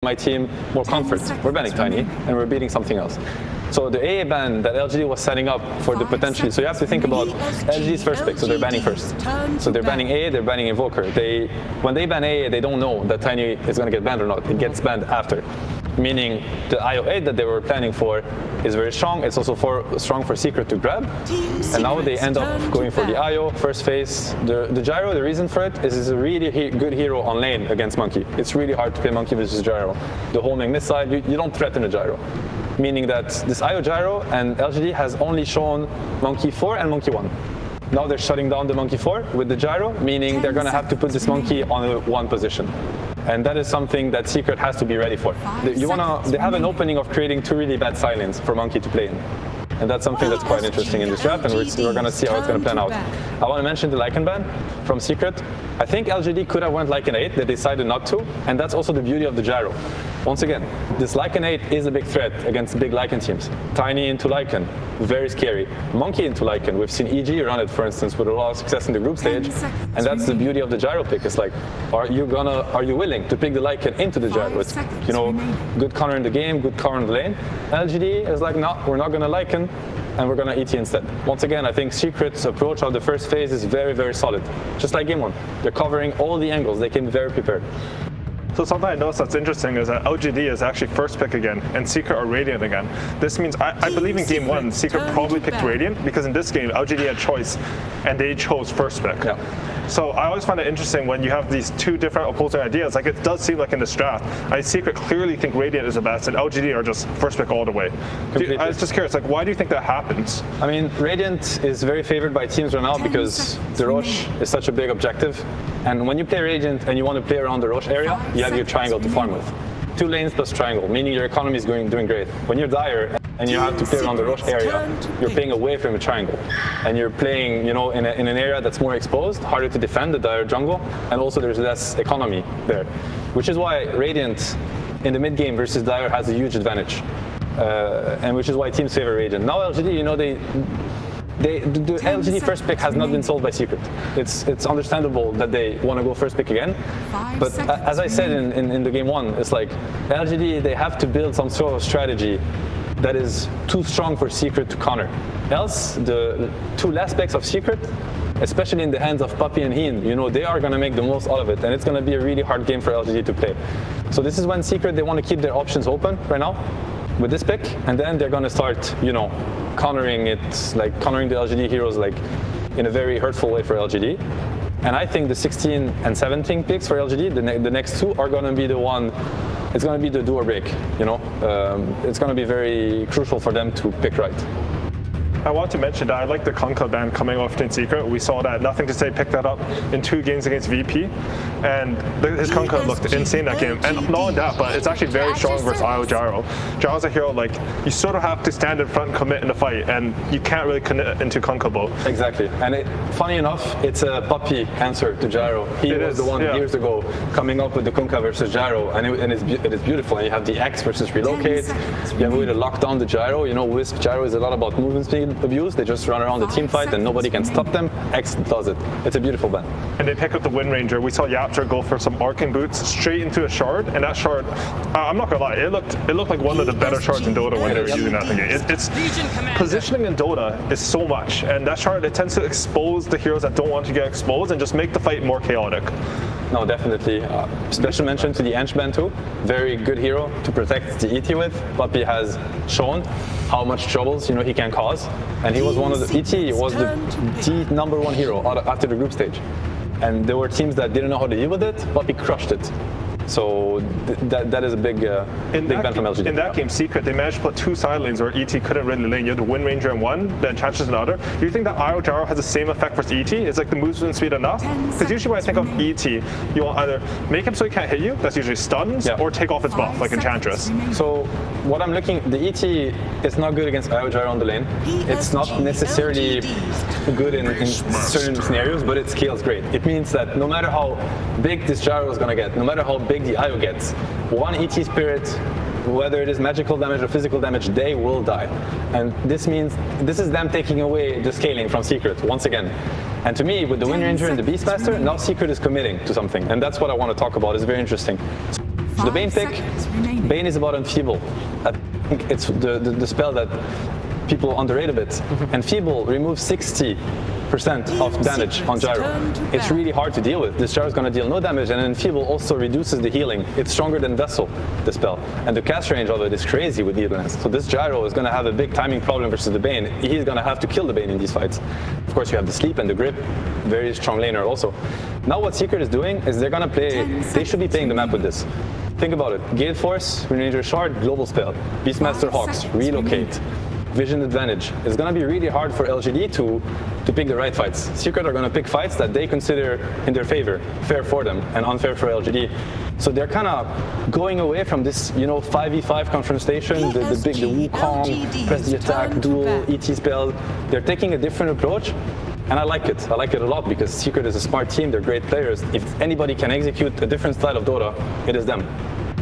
my team more comfort. We're banning Tiny, and we're beating something else. So the AA ban that LGD was setting up for the potentially, so you have to think about LGD's first pick, so they're banning first. So they're banning AA, they're banning Invoker. When they ban AA, they don't know that Tiny is going to get banned or not. It gets banned after. Meaning the IO8 that they were planning for is very strong. It's also strong for Secret to grab. And now they end up going for the IO first phase. The Gyro, the reason for it is it's a really good hero on lane against Monkey. It's really hard to play Monkey versus Gyro. The homing missile, you don't threaten a Gyro. Meaning that this IO Gyro and LGD has only shown Monkey 4 and Monkey 1. Now they're shutting down the Monkey 4 with the Gyro, meaning they're going to have to put this Monkey on one position. And that is something that Secret has to be ready for. They have an opening of creating two really bad silence for Monkey to play in. And that's something that's quite interesting in this draft, and we're going to see how it's going to plan out. I want to mention the Lycan ban from Secret. I think LGD could have went Lycan 8, they decided not to, and that's also the beauty of the Gyro. Once again, this Lycan 8 is a big threat against big Lycan teams. Tiny into Lycan, very scary. Monkey into Lycan, we've seen EG run it, for instance, with a lot of success in the group stage, and that's the beauty of the Gyro pick. It's like, are you willing to pick the Lycan into the Gyro? It's, good counter in the game, good counter in the lane. LGD is like, no, we're not going to Lycan, and we're going to ET instead. Once again, I think Secret's approach of the first phase is very, very solid. Just like game one. They're covering all the angles. They came very prepared. So something I noticed that's interesting is that LGD is actually first pick again, and Secret are Radiant again. This means, I believe in game one, Secret probably picked Radiant, because in this game, LGD had choice, and they chose first pick. Yeah. So I always find it interesting when you have these two different opposing ideas. Like it does seem like in this draft, Secret clearly think Radiant is the best, and LGD are just first pick all the way. I was just curious, like, why do you think that happens? I mean, Radiant is very favored by teams right now because the Roche is such a big objective. And when you play Radiant and you want to play around the Roche area, you have your triangle to farm with. 2 lanes plus triangle, meaning your economy is doing great. When you're Dire and you have to play around the Roche area, you're playing away from a triangle. And you're playing, in an area that's more exposed, harder to defend the Dire jungle, and also there's less economy there. Which is why Radiant in the mid game versus Dire has a huge advantage. And which is why teams favor Radiant. Now LGD, the LGD first pick has not been sold by Secret. It's understandable that they want to go first pick again. But as I said in the game one, it's like LGD, they have to build some sort of strategy that is too strong for Secret to counter. Else, the 2 last picks of Secret, especially in the hands of Puppy and Heen, they are going to make the most out of it. And it's going to be a really hard game for LGD to play. So this is when Secret, they want to keep their options open right now with this pick. And then they're going to start, countering it, like countering the LGD heroes like in a very hurtful way for LGD. And I think the 16 and 17 picks for LGD, the next 2 are going to be the one, it's going to be the do or break, It's going to be very crucial for them to pick right. I want to mention that I like the Kunkka ban coming off in Secret. We saw that Nothing to Say picked that up in 2 games against VP, and his Kunkka looked insane that game. And not only that, but it's actually very strong versus IO Gyro. Gyro's a hero, like, you sort of have to stand in front and commit in the fight, and you can't really commit into Kunkka bow. Exactly. And funny enough, it's a Puppy answer to Gyro. He was the one years ago coming up with the Kunkka versus Gyro, and it is beautiful. And you have the X versus relocate, you have a way to lock down the Gyro. Wisp Gyro is a lot about movement speed abuse. They just run around the team fight and nobody can stop them. X does it. It's a beautiful ban. And they pick up the Wind Ranger. We saw Yapster go for some arcing boots straight into a shard, and that shard, I'm not gonna lie, it looked like one of the better shards in Dota when they were using that thing. It's positioning in Dota is so much, and that shard, it tends to expose the heroes that don't want to get exposed and just make the fight more chaotic. No, definitely. Special mention to the Ench ban too. Very good hero to protect the ET with. Puppy has shown how much troubles he can cause, and he was one of the ET was the #1 hero after the group stage, and there were teams that didn't know how to deal with it. Puppy crushed it. So that is a big ban from LGD. In that game, Secret, they managed to put 2 side lanes where ET couldn't really lane. You had the Wind Ranger in one, the Enchantress in the other. Do you think that IO Gyro has the same effect versus ET? Is like the movement speed enough? Because usually when I think of ET, you will either make him so he can't hit you, that's usually stuns, or take off his buff, like Enchantress. So what I'm looking, the ET is not good against IO Gyro on the lane. It's not necessarily good in certain scenarios, but it scales great. It means that no matter how big this Gyro is going to get, no matter how big the IO gets, 1 ET Spirit, whether it is magical damage or physical damage, they will die. And this means, this is them taking away the scaling from Secret, once again. And to me, with the Wind Ranger and the Beastmaster, now Secret is committing to something. And that's what I want to talk about. It's very interesting. The Bane pick, Bane is about Enfeeble. I think it's the spell that people underrate a bit. Enfeeble removes 60% of damage on Gyro. It's really hard to deal with. This Gyro is going to deal no damage, and Enfeeble also reduces the healing. It's stronger than Vessel, the spell. And the cast range of it is crazy with Needle Lance. So this Gyro is going to have a big timing problem versus the Bane. He's going to have to kill the Bane in these fights. Of course, you have the Sleep and the Grip, very strong laner also. Now what Secret is doing is they're going to play, they should be playing the map with this. Think about it. Gale Force, Ranger Shard, Global Spell. Beastmaster Hawks, Relocate. Vision advantage. It's going to be really hard for LGD to pick the right fights. Secret are going to pick fights that they consider in their favor, fair for them, and unfair for LGD. So they're kind of going away from this, 5v5 confrontation, the Wukong, press the attack, duel, ET spell. They're taking a different approach, and I like it. I like it a lot because Secret is a smart team. They're great players. If anybody can execute a different style of Dota, it is them.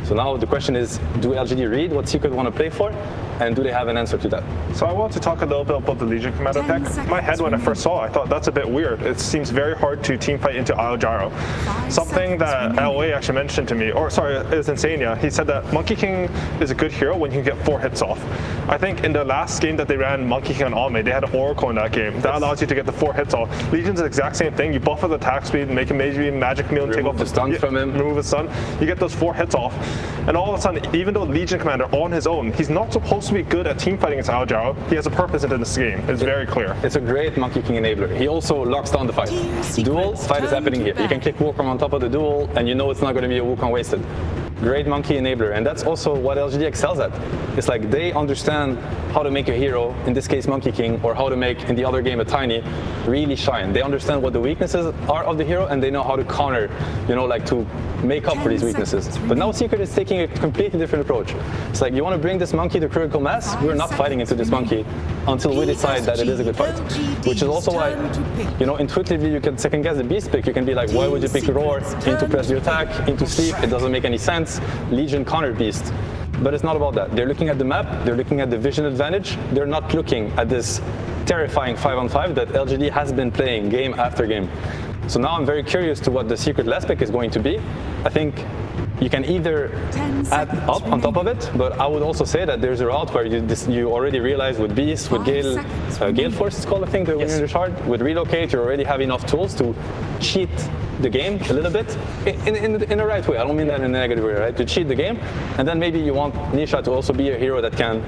So now the question is, do LGD read what Secret want to play for? And do they have an answer to that? So I want to talk a little bit about the Legion Commander pick. My head when I first saw it, I thought that's a bit weird. It seems very hard to team fight into Isle Gyro. Something that LA actually mentioned to me, or sorry, is Insania. He said that Monkey King is a good hero when you can get 4 hits off. I think in the last game that they ran Monkey King on Alme, they had an Oracle in that game. That allows you to get the 4 hits off. Legion's the exact same thing. You buff with attack speed, make him maybe Magic Meal, and take off the stun from him. Remove the stun. You get those 4 hits off. And all of a sudden, even though Legion Commander on his own, he's not supposed to be good at team fighting against Isle Gyro. He has a purpose in this game. It's very clear. It's a great Monkey King enabler. He also locks down the fight. Duel, fight is happening here. You can click Wukong on top of the duel, and you know it's not going to be a Wukong wasted. Great Monkey enabler, and that's also what LGD excels at. It's like they understand how to make a hero, in this case Monkey King, or how to make, in the other game, a Tiny, really shine. They understand what the weaknesses are of the hero, and they know how to counter, like to make up for these weaknesses. But now Secret is taking a completely different approach. It's like, you want to bring this monkey to critical mass? We're not fighting into this monkey until we decide that it is a good fight. Which is also why, intuitively you can second guess the beast pick. You can be like, why would you pick Roar into press the attack, into sleep? It doesn't make any sense. Legion counter beast. But it's not about that. They're looking at the map, they're looking at the vision advantage, they're not looking at this terrifying 5-on-5 that LGD has been playing game after game. So now I'm very curious to what the Secret last pick is going to be. I think you can either add up on top of it, but I would also say that there's a route where you already realize with Beast, with Gale, Gale Force is called, I think, the Winter Shard. With Relocate, you already have enough tools to cheat the game a little bit in the right way. I don't mean that in a negative way, right? To cheat the game, and then maybe you want Nisha to also be a hero that can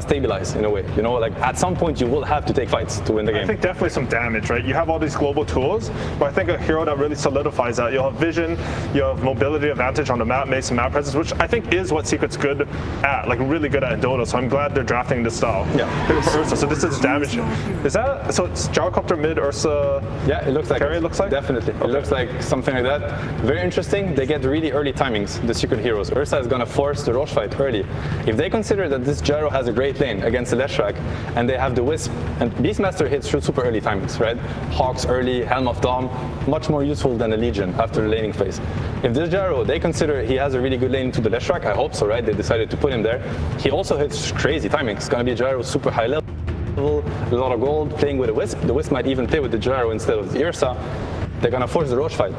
stabilize in a way. Like at some point you will have to take fights to win the game. I think definitely some damage, right? You have all these global tools, but I think a hero that really solidifies that, you'll have vision, you have mobility advantage on the map, makes some map presence, which I think is what Secret's good at, like really good at in Dota. So I'm glad they're drafting this style. Yeah. For Ursa, so this is damage. Is that, so it's Gyrocopter mid Ursa? Yeah, it looks like carry, it looks like? Definitely. Okay. It looks like something like that. Very interesting. They get really early timings, the Secret heroes. Ursa is going to force the Roche fight early. If they consider that this Gyro has a great lane against the Leshrac, and they have the Wisp, and Beastmaster hits through super early timings, right? Hawks early, Helm of Dom, much more useful than the Legion after the laning phase. If this Gyro, they consider he has a really good lane to the Leshrac, I hope so, right? They decided to put him there. He also hits crazy timings. It's going to be a Gyro super high level, a lot of gold, playing with a Wisp. The Wisp might even play with the Gyro instead of the Ursa. They're going to force the Roche fight.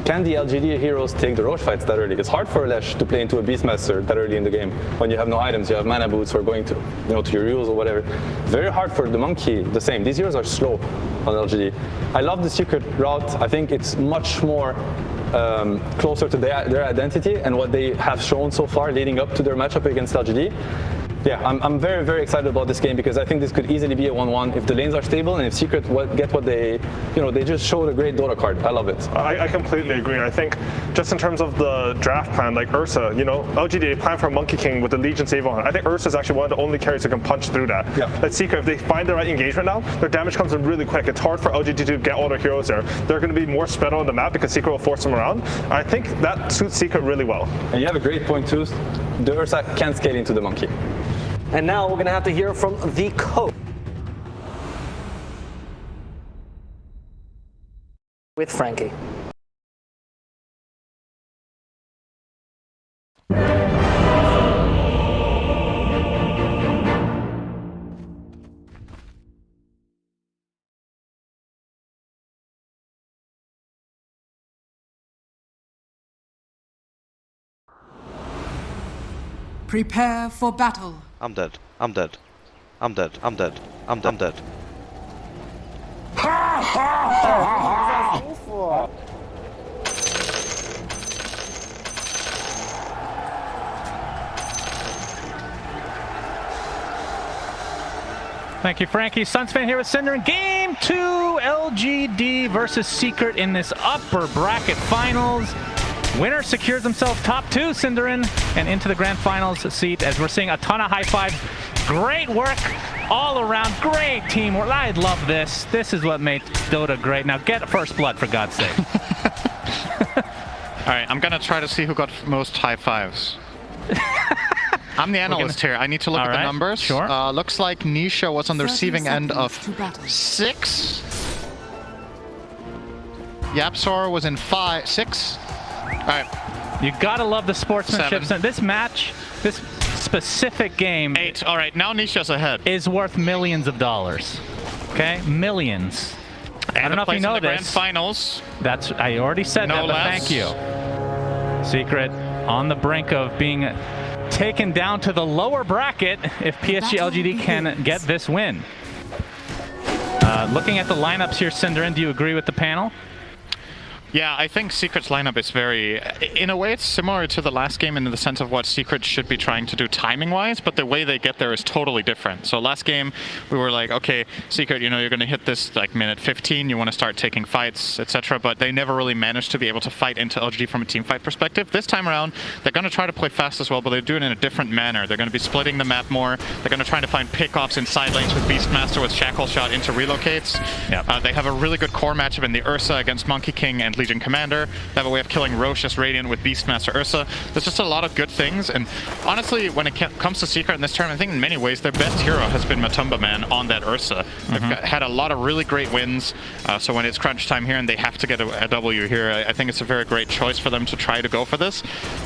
Can the LGD heroes take the Roche fights that early? It's hard for a Lesh to play into a Beastmaster that early in the game when you have no items, you have mana boots or going to, to your rules or whatever. Very hard for the Monkey, the same. These heroes are slow on LGD. I love the Secret route. I think it's much more closer to their identity and what they have shown so far leading up to their matchup against LGD. Yeah, I'm very, very excited about this game because I think this could easily be a 1-1 if the lanes are stable and if Secret get what they, they just showed a great Dota card. I love it. I completely agree. I think just in terms of the draft plan, like Ursa, LGD plan for Monkey King with the Legion save on. I think Ursa is actually one of the only carries who can punch through that. Yeah. Like Secret, if they find the right engagement now, their damage comes in really quick. It's hard for LGD to get all their heroes there. They're going to be more spread on the map because Secret will force them around. I think that suits Secret really well. And you have a great point too. The Ursa can scale into the Monkey. And now we're going to have to hear from the coach with Frankie. Prepare for battle. I'm dead. I'm dead. I'm dead. I'm dead. I'm dead. Thank you, Frankie. Suns fan here with Cinder in Game 2, LGD versus Secret in this upper bracket finals. Winner secures himself top 2, Cinderin, and into the grand finals seat as we're seeing a ton of high fives. Great work all around. Great teamwork. I love this. This is what makes Dota great. Now get first blood, for God's sake. All right, I'm going to try to see who got most high fives. I'm the analyst here. I need to look at the numbers. Sure. Looks like Nisha was on the receiving end of 6. Yapsor was in 6. All right. You gotta love the sportsmanship. 7. This match, this specific game, 8. All right, now Nisha's ahead. is worth millions of dollars. Okay, millions. And I don't know if you know the grand this. finals. That's I already said No that, but less. thank you. Secret on the brink of being taken down to the lower bracket if PSG.LGD can get this win. Looking at the lineups here, Cinderin, do you agree with the panel? Yeah, I think Secret's lineup is very... In a way, it's similar to the last game in the sense of what Secret should be trying to do timing-wise, but the way they get there is totally different. So last game, we were like, okay, Secret, you know, you're going to hit this like minute 15, you want to start taking fights, etc., but they never really managed to be able to fight into LGD from a team fight perspective. This time around, they're going to try to play fast as well, but they do it in a different manner. They're going to be splitting the map more. They're going to try to find pickoffs in side lanes with Beastmaster with Shackle Shot into relocates. Yep. They have a really good core matchup in the Ursa against Monkey King and Legion Commander. They have a way of killing Roche as Radiant with Beastmaster Ursa. There's just a lot of good things, and honestly, when it comes to Secret in this tournament, I think in many ways their best hero has been Matumba Man on that Ursa. They've had a lot of really great wins, so when it's crunch time here and they have to get a W here, I think it's a very great choice for them to try to go for this.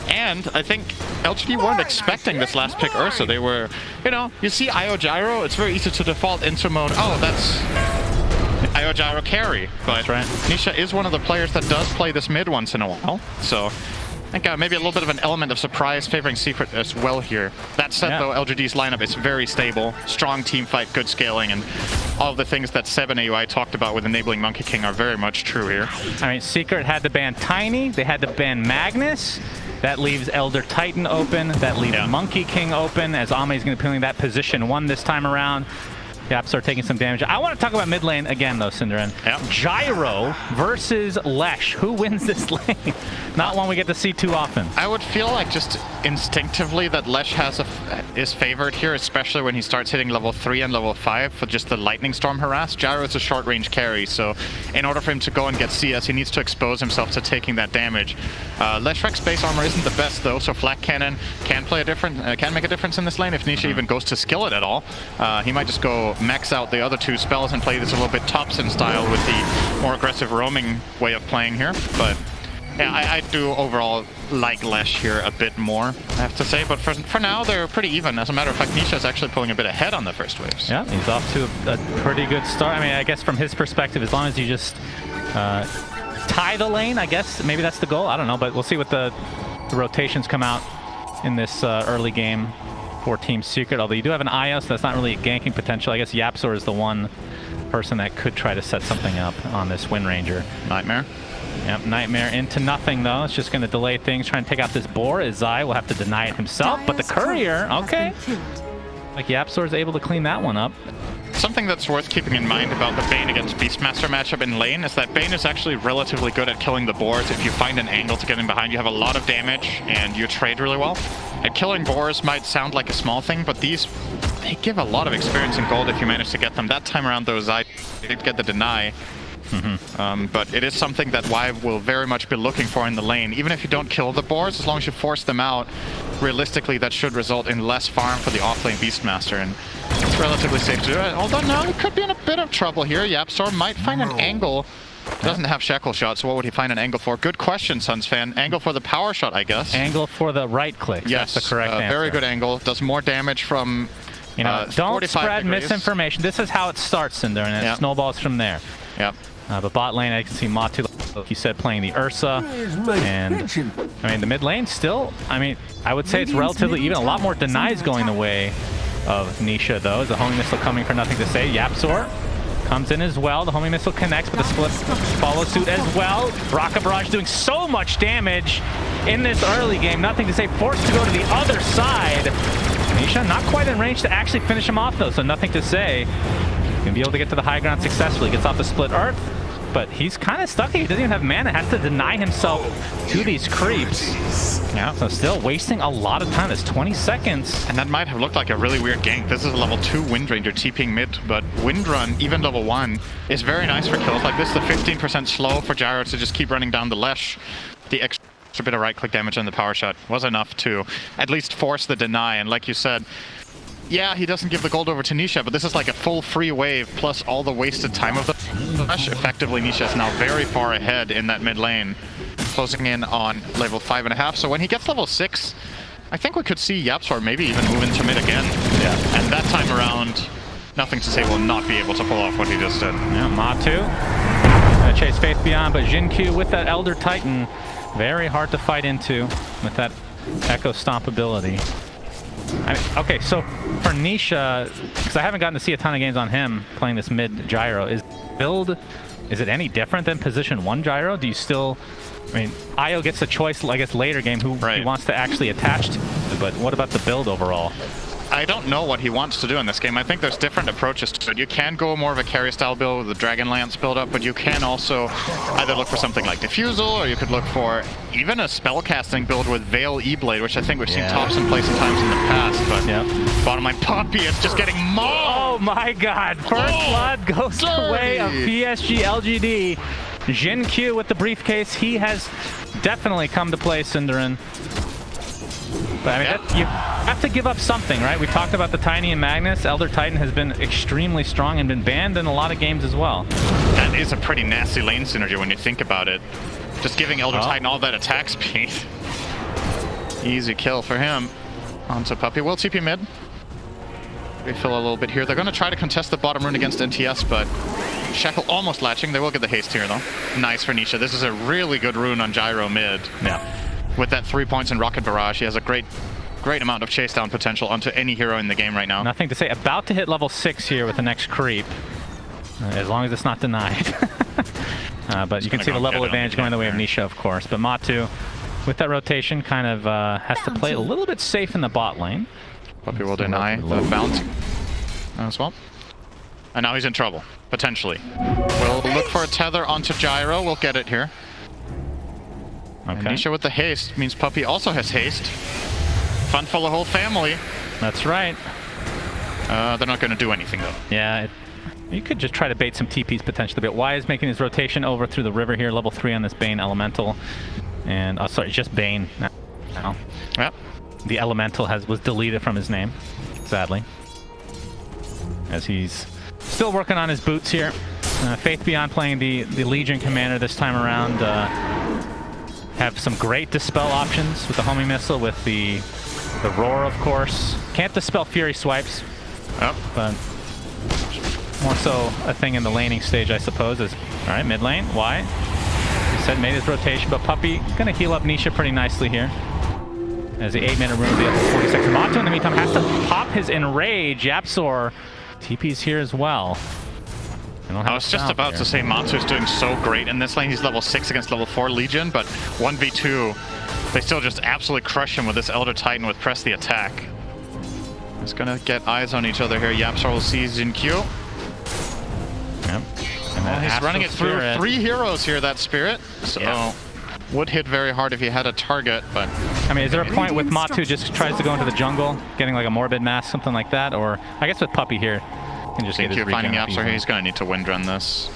And I think LGD weren't expecting this last pick Ursa. They were, you know, you see IO Gyro, it's very easy to default into mode, oh, that's IO Gyro carry, but Nisha is one of the players that does play this mid once in a while, so I think maybe a little bit of an element of surprise favoring Secret as well here. That said, though, LGD's lineup is very stable, strong team fight, good scaling, and all of the things that 7AUI talked about with enabling Monkey King are very much true here. I mean, Secret had to ban Tiny, they had to ban Magnus. That leaves Elder Titan open, that leaves Monkey King open, as Ame is going to be playing that position 1 this time around. Yapsor taking some damage. I want to talk about mid lane again, though, Cinderin. Gyro versus Lesh. Who wins this lane? Not one we get to see too often. I would feel like just instinctively that Lesh is favored here, especially when he starts hitting level 3 and level 5 for just the Lightning Storm harass. Gyro is a short-range carry, so in order for him to go and get CS, he needs to expose himself to taking that damage. Leshrek's base armor isn't the best, though, so Flak Cannon can make a difference in this lane if Nisha even goes to skill it at all. He might just go max out the other 2 spells and play this a little bit Thompson style with the more aggressive roaming way of playing here. But yeah, I do overall like Lesh here a bit more, I have to say. But for now, they're pretty even. As a matter of fact, Nisha is actually pulling a bit ahead on the first waves. Yeah, he's off to a pretty good start. I mean, I guess from his perspective, as long as you just tie the lane, I guess maybe that's the goal. I don't know, but we'll see what the rotations come out in this early game for Team Secret, although you do have an IO, so that's not really a ganking potential. I guess Yapsor is the one person that could try to set something up on this Wind Ranger. Nightmare. Yep, Nightmare into nothing, though. It's just going to delay things, trying to take out this boar, as Zai will have to deny it himself. But the Courier, okay. Like Yapsor is able to clean that one up. Something that's worth keeping in mind about the Bane against Beastmaster matchup in lane is that Bane is actually relatively good at killing the boars. If you find an angle to get in behind, you have a lot of damage and you trade really well. And killing boars might sound like a small thing, but they give a lot of experience in gold if you manage to get them. That time around, though, Zai did get the deny. But it is something that Vive will very much be looking for in the lane. Even if you don't kill the boars, as long as you force them out, realistically that should result in less farm for the offlane Beastmaster, and it's relatively safe to do it. Although now he could be in a bit of trouble here. Yapsor might find an angle. Doesn't have Shackle Shot, so what would he find an angle for? Good question, Suns fan. Angle for the power shot, I guess. Angle for the right click. Yes, that's the correct answer. Very good angle. Does more damage from You know, don't spread degrees. misinformation. This is how it starts, Cinder, and it snowballs from there. Yep. But bot lane, I can see Matu. like you said, playing the Ursa. And I mean, the mid lane still, I mean, I would say it's relatively even. A lot more denies going the way of Nisha, though. Is the homing missile coming for nothing to say? Yapzor comes in as well. The homing missile connects, but the split follows suit as well. Rocket Barrage doing so much damage in this early game. Nothing to say. Forced to go to the other side. Nisha not quite in range to actually finish him off, though, so nothing to say. Gonna be able to get to the high ground successfully. Gets off the split earth, but he's kind of stuck here. He doesn't even have mana. Has to deny himself to these creeps. Yeah, so still wasting a lot of time. That's 20 seconds. And that might have looked like a really weird gank. This is a level 2 Wind Ranger TPing mid, but Wind Run, even level 1, is very nice for kills like this. The 15% slow for Gyro to just keep running down the Lesh. The extra bit of right-click damage on the power shot was enough to at least force the deny. And like you said, yeah, he doesn't give the gold over to Nisha, but this is like a full free wave plus all the wasted time of the Lesh. Effectively, Nisha is now very far ahead in that mid lane, closing in on level 5.5. So when he gets level 6, I think we could see Yapzor maybe even move into mid again. Yeah. And that time around, nothing to say will not be able to pull off what he just did. Yeah, Matu gonna chase Faith Beyond, but Jin-Q with that Elder Titan, very hard to fight into with that Echo Stomp ability. I mean, okay, so for Nisha, because I haven't gotten to see a ton of games on him playing this mid Gyro, is it any different than position 1 Gyro? Do you still, I mean, Io gets a choice, I guess, later game who he wants to actually attach to, but what about the build overall? I don't know what he wants to do in this game. I think there's different approaches to it. You can go more of a carry style build with the Dragon Lance build up, but you can also either look for something like Diffusal, or you could look for even a spellcasting build with Veil E-Blade, which I think we've seen tops in place in times in the past. But bottom line, Puppey is just getting mauled! Oh my god! First blood goes the way of PSG.LGD. Jin-Q with the briefcase. He has definitely come to play, Cinderin. But I mean, you have to give up something, right? We talked about the Tiny and Magnus. Elder Titan has been extremely strong and been banned in a lot of games as well. That is a pretty nasty lane synergy when you think about it. Just giving Elder Titan all that attack speed. Easy kill for him. Onto Puppey. Will TP mid. Refill a little bit here. They're going to try to contest the bottom rune against NTS, but Shackle almost latching. They will get the haste here, though. Nice for Nisha. This is a really good rune on Gyro mid. Yeah. With that 3 points in Rocket Barrage, he has a great amount of chase down potential onto any hero in the game right now. Nothing to say. About to hit level 6 here with the next creep, as long as it's not denied. But you can see the level advantage going the way of Nisha, of course. But Matu, with that rotation, kind of has to play a little bit safe in the bot lane. Puppey will deny the bounce as well. And now he's in trouble, potentially. We'll look for a tether onto Gyro. We'll get it here. Okay. Nisha with the haste means Puppey also has haste. Fun for the whole family. That's right. They're not going to do anything, though. Yeah, you could just try to bait some TPs potentially, but Y is making his rotation over through the river here, level 3 on this Bane Elemental. And, sorry, just Bane now. Yep. The Elemental was deleted from his name, sadly. As he's still working on his boots here. Faith Beyond playing the Legion Commander this time around. Have some great dispel options with the homing missile, with the roar, of course. Can't dispel Fury swipes, but more so a thing in the laning stage, I suppose. All right, mid lane, Y. He said made his rotation, but Puppey gonna heal up Nisha pretty nicely here. As the 8-minute rune will be up to 40 seconds. Matu in the meantime has to pop his Enrage. Yapzor TP's here as well. I was just about to say Matu's doing so great in this lane. He's level 6 against level 4 Legion, but 1v2, they still just absolutely crush him with this Elder Titan with Press the Attack. He's gonna get eyes on each other here. Yapzor will see Jin-Q. Yep. And he's running it through 3 heroes here, that Spirit. So would hit very hard if he had a target, but... I mean, is there a point with Matu just tries to go into the jungle, getting like a Morbid Mask, something like that? Or, I guess with Puppey here, can just get his regen finding up Yapzor here, he's going to need to wind run this.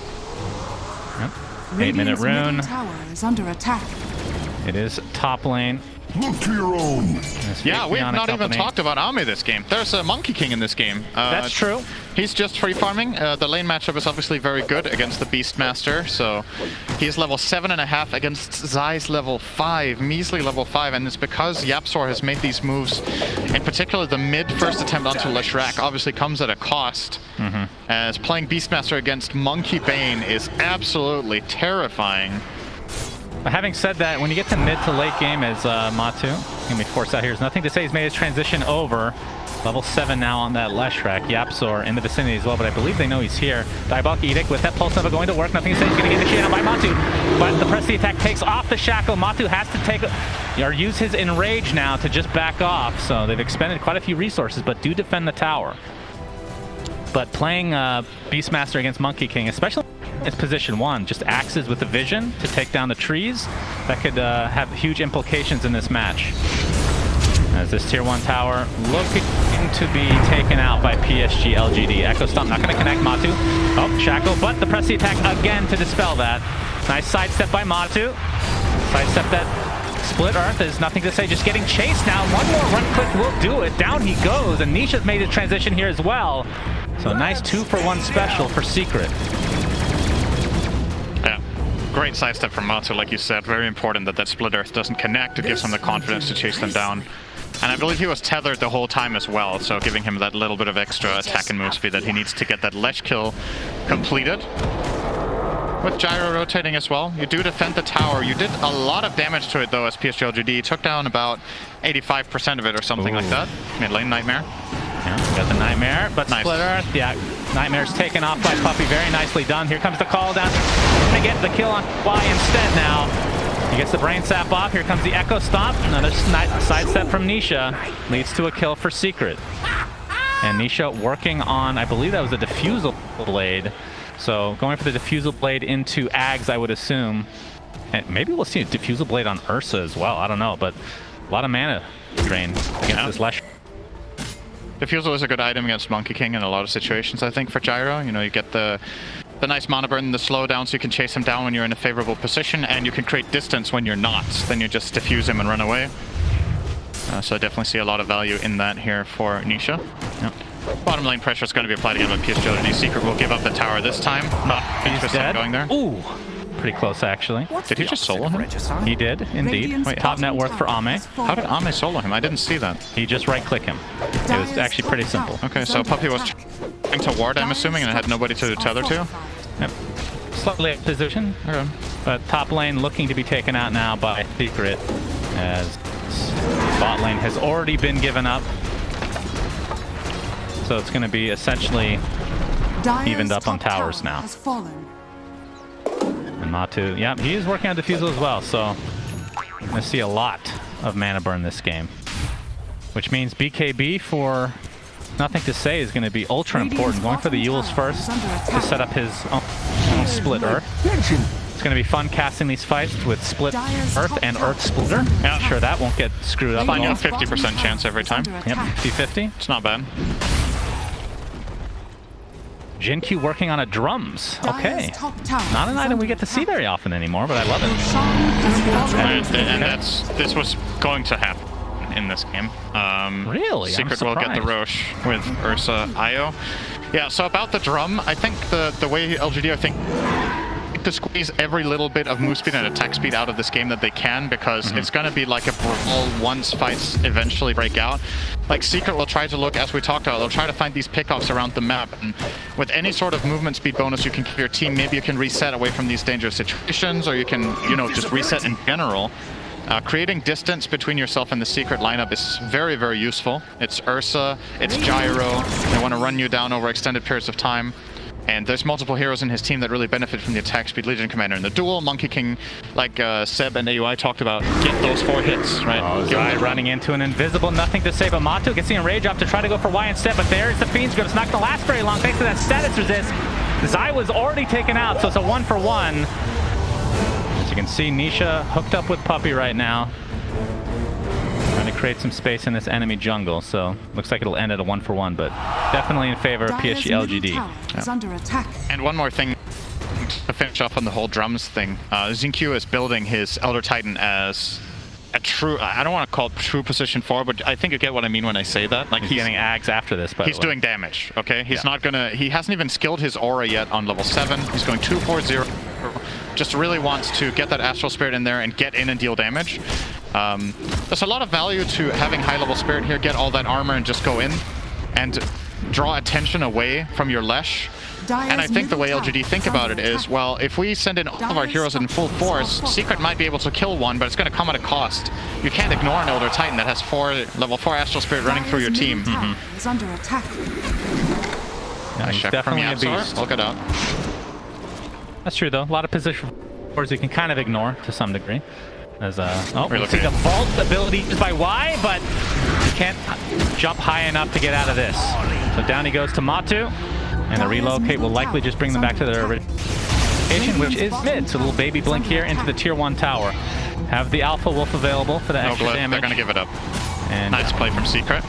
Yep. 8-minute rune. Tower is under attack. It is top lane. Look to your own. Yeah, we have not even talked about Ame this game. There's a Monkey King in this game. That's true. He's just free farming. The lane matchup is obviously very good against the Beastmaster. So he's level 7.5 against Zai's level 5, measly level 5. And it's because Yapzor has made these moves. In particular, the mid first attempt onto Leshrac obviously comes at a cost. As playing Beastmaster against Monkey Bane is absolutely terrifying. But having said that, when you get to mid to late game as Matu, gonna be forced out here. There's nothing to say. He's made his transition over. Level 7 now on that Leshrac. Yapsor in the vicinity as well, but I believe they know he's here. Diabolic Edict with that Pulse Nova going to work. Nothing to say. He's going to get initiated by Matu. But the press the attack takes off the shackle. Matu has to take or use his Enrage now to just back off. So they've expended quite a few resources, but do defend the tower. But playing Beastmaster against Monkey King, especially it's position 1, just axes with the vision to take down the trees. That could have huge implications in this match. As this tier 1 tower looking to be taken out by PSG.LGD. Echo Stomp not going to connect Matu. Oh, Shackle, but the press the attack again to dispel that. Nice sidestep by Matu. Sidestep that Split Earth. There's nothing to say, just getting chased now. One more run click will do it. Down he goes, and Nisha's made his transition here as well. So a nice 2-for-1 special for Secret. Yeah, great sidestep from Matu, like you said. Very important that that Split Earth doesn't connect. It gives him the confidence to chase them down. And I believe he was tethered the whole time as well, so giving him that little bit of extra attack and move speed that he needs to get that Lesh kill completed. With Gyro rotating as well, you do defend the tower. You did a lot of damage to it though as PSG.LGD. Took down about 85% of it or something like that. Mid lane Nightmare. Yeah, got the Nightmare, but nice. Split Earth, yeah. Nightmare's taken off by Puppey. Very nicely done. Here comes the call down. Gonna get the kill on Y instead now. He gets the Brain Sap off. Here comes the Echo Stomp. Another sidestep from Nisha. Leads to a kill for Secret. And Nisha working on, I believe that was a Diffusal Blade. So going for the Diffusal Blade into Ags, I would assume. And maybe we'll see a Diffusal Blade on Ursa as well. I don't know, but a lot of mana drain against this Lesh. Diffusal is a good item against Monkey King in a lot of situations, I think, for Gyro. You know, you get the nice mana burn, the slowdown, so you can chase him down when you're in a favorable position, and you can create distance when you're not. Then you just diffuse him and run away. So I definitely see a lot of value in that here for Nisha. Yep. Bottom lane pressure is going to be applied again by PSG.LGD. Secret will give up the tower this time. Not interested going there. Ooh, pretty close actually. Did he just solo him? He did, indeed. Wait, top net worth for Ame. How did Ame solo him? I didn't see that. He just right-click him. It was actually pretty simple. Okay, so Puppey was trying to ward, I'm assuming, and it had nobody to tether to. Yep. Slightly out of position. Okay. But top lane looking to be taken out now by Secret, as bot lane has already been given up. So it's going to be essentially evened up on towers now. And Matu, yeah, he is working on Diffusal as well, so we're going to see a lot of mana burn this game. Which means BKB for Nothing to Say is going to be ultra important. Going for the Yules first to set up his own Split Earth. It's going to be fun casting these fights with Split Earth and Earth Splitter. Yeah, sure that won't get screwed up. Find you a 50% chance every time. Yep, 50-50. It's not bad. Jinq working on a drums. Okay. Not an item we get to see very often anymore, but I love it. And this was going to happen in this game. Really? Secret will get the Roche with Ursa IO. Yeah, so about the drum, I think the way LGD, I think, to squeeze every little bit of move speed and attack speed out of this game that they can, because it's going to be like a brawl once fights eventually break out. Like Secret will try to look, as we talked about, they'll try to find these pickoffs around the map, and with any sort of movement speed bonus you can give your team, maybe you can reset away from these dangerous situations, or you can, you know, just reset in general. Creating distance between yourself and the Secret lineup is very, very useful. It's Ursa, it's Gyro, they want to run you down over extended periods of time. And there's multiple heroes in his team that really benefit from the attack speed. Legion Commander in the duel, Monkey King, like Seb and AUI talked about, get those 4 hits, right? Oh, Zai running into an invisible, Nothing to Say, but Matu gets the Enrage up to try to go for Y instead, but there's the Fiend's Grip. It's not going to last very long thanks to that status resist. Zai was already taken out, so it's a 1-for-1. As you can see, Nisha hooked up with Puppey right now. Trying to create some space in this enemy jungle, so looks like it'll end at a 1-for-1, but definitely in favor of PSG.LGD. Yeah. And one more thing to finish off on the whole drums thing. Xingqiu is building his Elder Titan as a true, I don't want to call it true position 4, but I think you get what I mean when I say that. Like he's getting Ags after this, but he's doing damage, okay? He's not gonna, he hasn't even skilled his aura yet on level 7. He's going 2-4-0. Just really wants to get that Astral Spirit in there and get in and deal damage. There's a lot of value to having high-level Spirit here, get all that armor and just go in and draw attention away from your Lesh. And I think the way LGD think about it is, well, if we send in all of our heroes in full force, Secret might be able to kill one, but it's going to come at a cost. You can't ignore an Elder Titan that has level 4 Astral Spirit running through your team. Is under attack. Nice check from definitely a beast. Look it up. That's true, though. A lot of position wars you can kind of ignore to some degree. As we see the vault ability used by Y, but he can't jump high enough to get out of this. So down he goes to Matu, and the relocate will likely just bring them back to their original location, which is mid. So a little baby blink here into the tier 1 tower. Have the Alpha Wolf available for the extra damage. They're going to give it up. And nice play from Secret.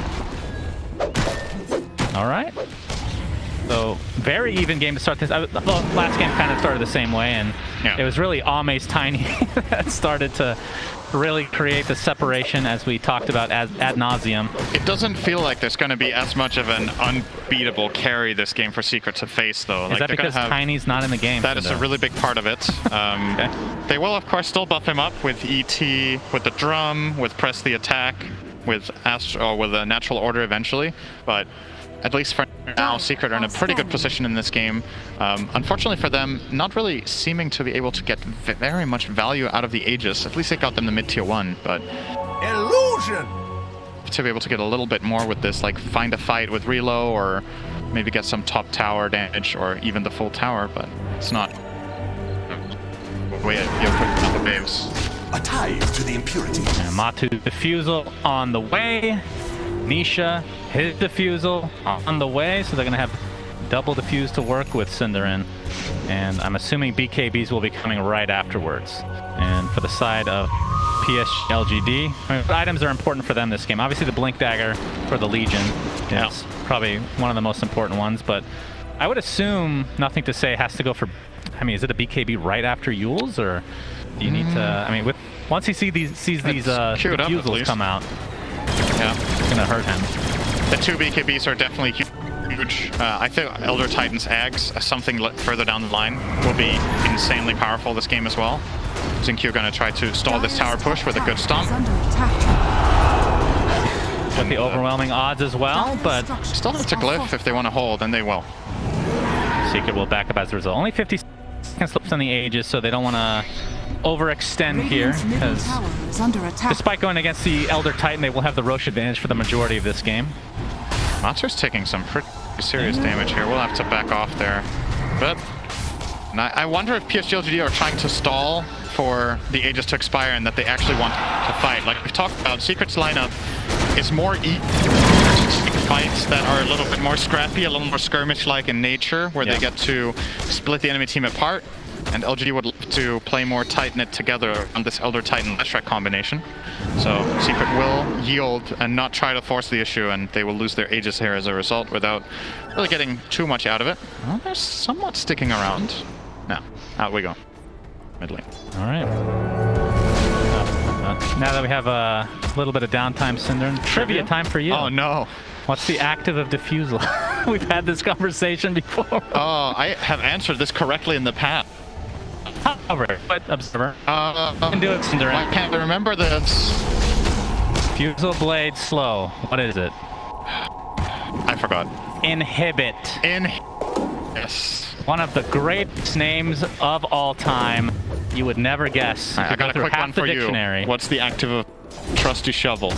All right. So very even game to start this. The last game kind of started the same way, and it was really Ame's Tiny that started to really create the separation, as we talked about ad nauseum. It doesn't feel like there's going to be as much of an unbeatable carry this game for Secret to face, though. Is that because Tiny's not in the game? That is a really big part of it. Okay. They will, of course, still buff him up with ET, with the drum, with press the attack, with a natural order eventually, but at least for now, Secret are in a pretty good position in this game. Unfortunately for them, not really seeming to be able to get very much value out of the Aegis. At least they got them the mid-tier 1, but illusion to be able to get a little bit more with this, like find a fight with Relo, or maybe get some top tower damage, or even the full tower, but it's not way the waves. A tie to the impurity. And Matu Diffusal on the way. Nisha, his Diffusal on the way, so they're going to have double Diffuse to work with Cinderin. And I'm assuming BKBs will be coming right afterwards. And for the side of PSG.LGD, items are important for them this game. Obviously the Blink Dagger for the Legion is probably one of the most important ones, but I would assume Nothing to Say has to go for, I mean, is it a BKB right after Yules, or do you need to, I mean, once he sees these Diffusals come out, it's gonna hurt him. The 2 BKBs are definitely huge. I think Elder Titan's Ags, something further down the line, will be insanely powerful this game as well. Xingqiu gonna try to stall this tower push with a good stomp. With the overwhelming odds as well, but still have to glyph if they want to hold, and they will. Secret will back up as a result. Only 50 seconds slips on the Aegis, so they don't want to overextend here, because despite going against the Elder Titan, they will have the Roche advantage for the majority of this game. Monster's taking some pretty serious damage here. We'll have to back off there. But I wonder if PSG.LGD are trying to stall for the Aegis to expire, and that they actually want to fight. Like we've talked about, Secret's lineup is more fights that are a little bit more scrappy, a little more skirmish-like in nature, where they get to split the enemy team apart. And LGD would love to play more tight-knit together on this Elder Titan Leshrac combination. So Secret will yield and not try to force the issue, and they will lose their Aegis here as a result without really getting too much out of it. Well, they're somewhat sticking around. Now, out we go. Mid lane. All right. Now that we have a little bit of downtime, Cinderin, trivia time for you. Oh no. What's the active of Diffusal? We've had this conversation before. Oh, I have answered this correctly in the past. But Observer. Can do it, Cinderin. I can't remember this. Diffusal Blade Slow. What is it? I forgot. Inhibit. Yes. One of the greatest names of all time. You would never guess. I got a quick one for dictionary. You. What's the active of Trusty Shovel?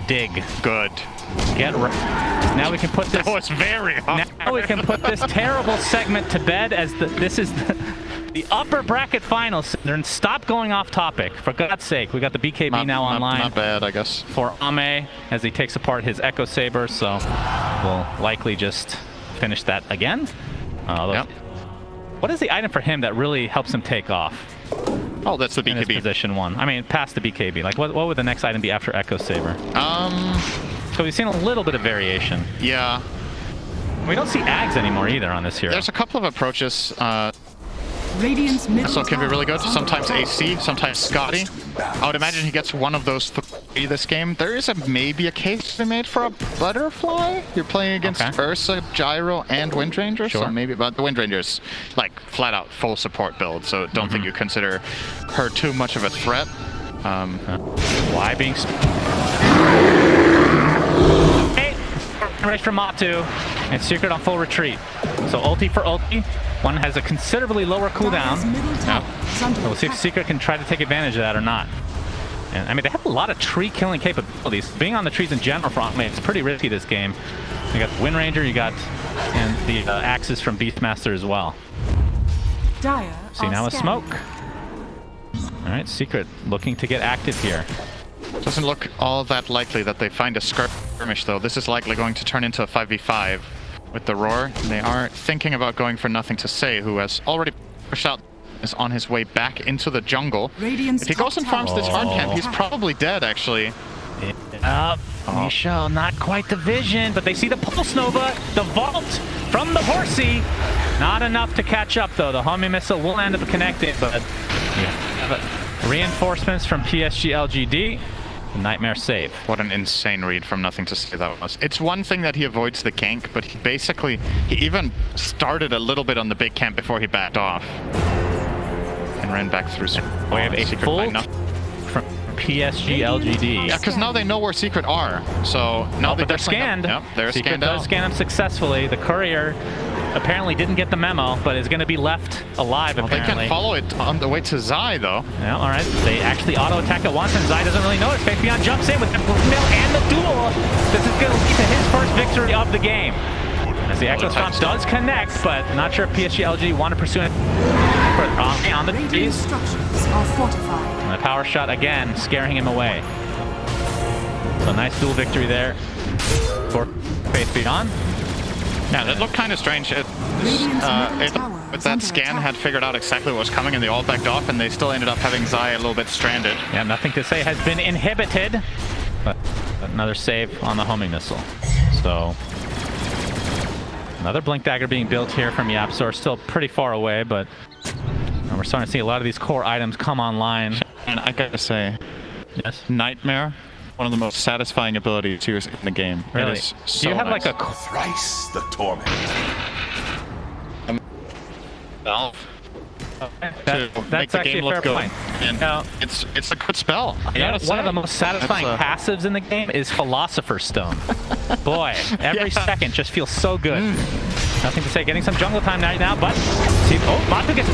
Dig. Good. Get right. Now we can put this. That was very hard. Now we can put this terrible segment to bed, as this is the upper bracket finals. And stop going off topic, for God's sake. We got the BKB now online. Not bad, I guess. For Ame, as he takes apart his Echo Saber, so we'll likely just finish that again. What is the item for him that really helps him take off? Oh, that's the BKB. In his position 1. I mean, past the BKB. Like, what would the next item be after Echo Saber? So we've seen a little bit of variation. Yeah. We don't see Ags anymore either on this hero. There's a couple of approaches. Radiant's middle So it can be really good. Sometimes AC, sometimes Scotty. I would imagine he gets one of those 3 this game. There is maybe a case to be made for a Butterfly. You're playing against Ursa, Gyro, and Windranger, so maybe. But the Windranger's like flat out full support build, so don't think you consider her too much of a threat. Why being range from Matu, and Secret on full retreat. So ulti for ulti. One has a considerably lower cooldown. So we'll see if Secret can try to take advantage of that or not. And I mean, they have a lot of tree killing capabilities. Being on the trees in general for Omni, it's pretty risky this game. You got Wind Ranger, you got and the axes from Beastmaster as well. See now a smoke. All right, Secret looking to get active here. Doesn't look all that likely that they find a skirmish though. This is likely going to turn into a 5v5 with the Roar. They are thinking about going for Nothing to Say, who has already pushed out, is on his way back into the jungle. If he goes and farms this hard camp, he's probably dead actually. Nisha, not quite the vision, but they see the Pulse Nova, the Vault from the Horsey. Not enough to catch up though. The homing missile will end up connecting, but reinforcements from PSG.LGD. Nightmare save. What an insane read from Nothing to Say that was. It's one thing that he avoids the gank, but he even started a little bit on the big camp before he backed off. And ran back through. We have a full from PSG.LGD. Yeah, because now they know where Secret are. So now they're scanned. Yep, they're Secret scanned does out. scan them successfully. The courier apparently didn't get the memo, but is going to be left alive apparently. They can follow it on the way to Zai though. Yeah, all right. They actually auto-attack at once, and Zai doesn't really notice. Faith Beyond jumps in with the mill and the duel. This is going to lead to his first victory of the game. As the Echo Stomp does connect, but not sure if PSG.LGD want to pursue it on the trees. Structures are fortified. And the power shot again, scaring him away. So nice dual victory there for Faith Beyond. Yeah, that looked kind of strange. With that scan had figured out exactly what was coming, and they all backed off, and they still ended up having Zai a little bit stranded. Yeah, Nothing to Say has been inhibited, but another save on the homing missile. So another Blink Dagger being built here from Yapzor, still pretty far away, but we're starting to see a lot of these core items come online. And I gotta say, yes, Nightmare, one of the most satisfying abilities here in the game. Really? It is so Do you have nice. like a Thrice the torment. Valve. That's actually a fair point. And now, it's a good spell. Yeah, one of the most satisfying passives in the game is Philosopher's Stone. Boy, every second just feels so good. Nothing to Say, getting some jungle time right now, but see, Matu gets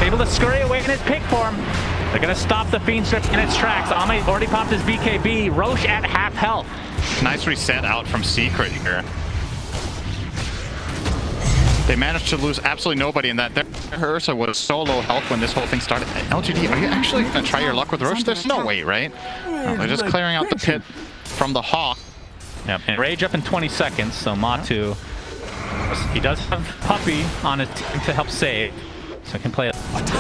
able to scurry away in his pig form. They're gonna stop the Fiend Strip in its tracks. Ame already popped his BKB. Roche at half health. Nice reset out from Secret here. They managed to lose absolutely nobody in that. Their Ursa was so low health when this whole thing started. LGD, are you actually gonna try your luck with Roche? There's no way, right? No, they're just clearing out the pit from the Hawk. Yep, and Rage up in 20 seconds, so Matu, he does have Puppey on his team to help save. So he can play a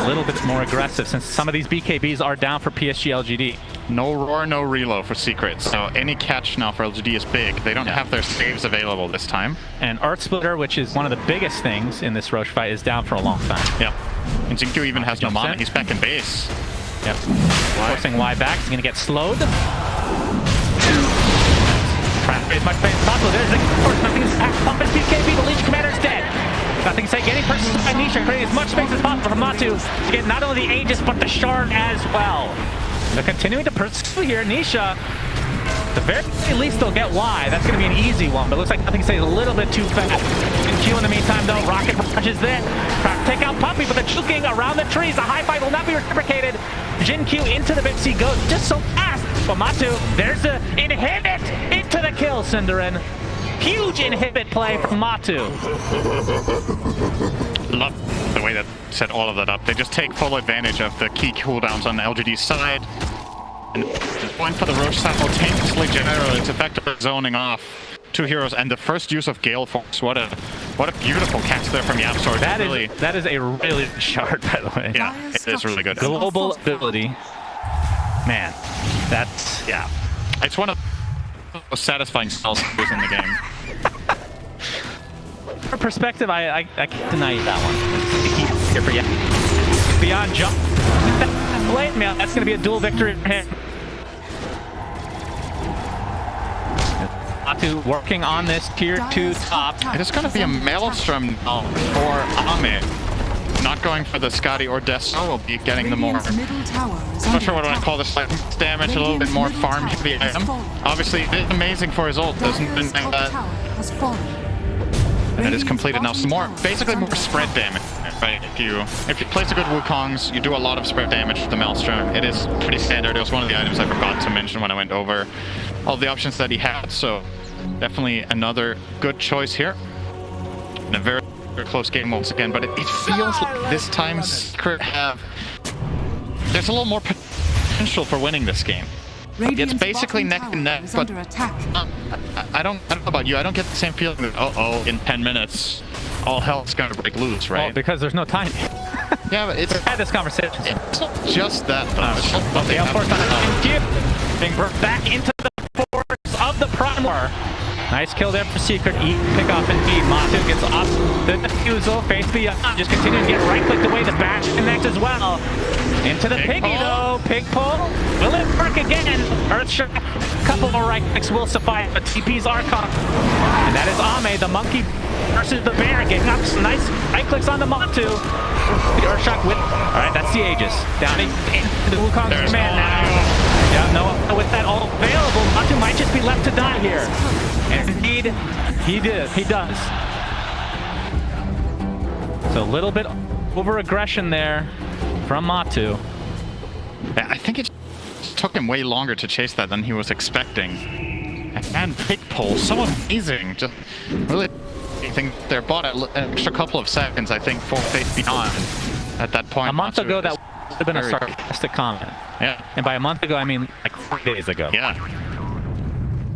little bit more aggressive since some of these BKBs are down for PSG.LGD. No Roar, no reload for Secret. So any catch now for LGD is big. They don't have their saves available this time. And Earth Splitter, which is one of the biggest things in this Roche fight, is down for a long time. Yep. And Jinkyu even has no mana. He's back in base. Yep. Forcing Y back. He's going to get slowed. Trying to raise as much pain as possible. There's the force. Nothing's pump his BKB. The Legion Commander is dead. Nothing to Say, getting purchased by Nisha, creating as much space as possible for Matu to get not only the Aegis, but the Shard as well. They're continuing to pursue here. Nisha, at the very least, they'll get Y. That's going to be an easy one, but it looks like Nothing to Say is a little bit too fast. And Q in the meantime, though, Rocket Punch is there. Take out Puppey, but the juking around the trees. The high fight will not be reciprocated. Jin Q into the base. He goes just so fast. But Matu, there's the inhibit into the kill, Cinderin. Huge inhibit play from Matu. Love the way that set all of that up. They just take full advantage of the key cooldowns on the LGD side. And going for the Roche simultaneously generally, it's effectively zoning off two heroes. And the first use of Gale Force, what a beautiful catch there from Yapzor. That is a really good shard, by the way. Yeah, it is really good. Global ability. Man, that's, yeah. It's one of the most satisfying spells in the game. For perspective, I can't deny you that one. Here for you. Beyond jump. That's going to be a dual victory for him. Matu working on this tier 2 top. It is going to be a maelstrom for Ame. not going for the Scotty or Deso will be getting the more... Radiant's middle tower is I'm not under sure what I attack. call this, like damage, a little bit more farm heavy item. Obviously, it's amazing for his ult, doesn't Dire's top that? tower has fallen. And it is Radiant's completed now. bottom Some more, tower basically is more under spread attack. damage, right? If you place a good Wukongs, you do a lot of spread damage with the Maelstrom. It is pretty standard. It was one of the items I forgot to mention when I went over all the options that he had. So definitely another good choice here. In a very close game once again, but it feels like this time Secret have... There's a little more potential for winning this game. Radiant's It's basically bottom neck tower and neck, is but under attack. I don't know about you. I don't get the same feeling that in 10 minutes all hell's gonna break loose, right? Well, because there's no time. Yeah, but it's I had this conversation. it's not just that though. It's just what they Gale have Force on done. the cube. Being brought back into the force of the Primal. Nice kill there for Secret. Pick off indeed. Matu gets off the defusal. Face beyond. Just continue to get right-clicked away. The bash connect as well. Into the Pig piggy pull. though. Pig pull. Will it work again? Earthshock. Couple more right-clicks will suffice, but TP's are caught. And that is Ame, the monkey versus the bear. Getting up some nice right-clicks on the Matu. The Earthshock with... Alright, that's the Aegis. Down into the Wukong's There's command now. Yeah, no, with that all available, Matu might just be left to die here. And indeed, he does. So a little bit over aggression there from Matu. Yeah, I think it took him way longer to chase that than he was expecting. And pick pull, so amazing. Just really, I think they're bought an extra couple of seconds, I think, for Faith Beyond at that point. A month Matu ago, that is would have been a very- sarcastic comment. Yeah, And by a month ago, I mean like 3 days ago. yeah.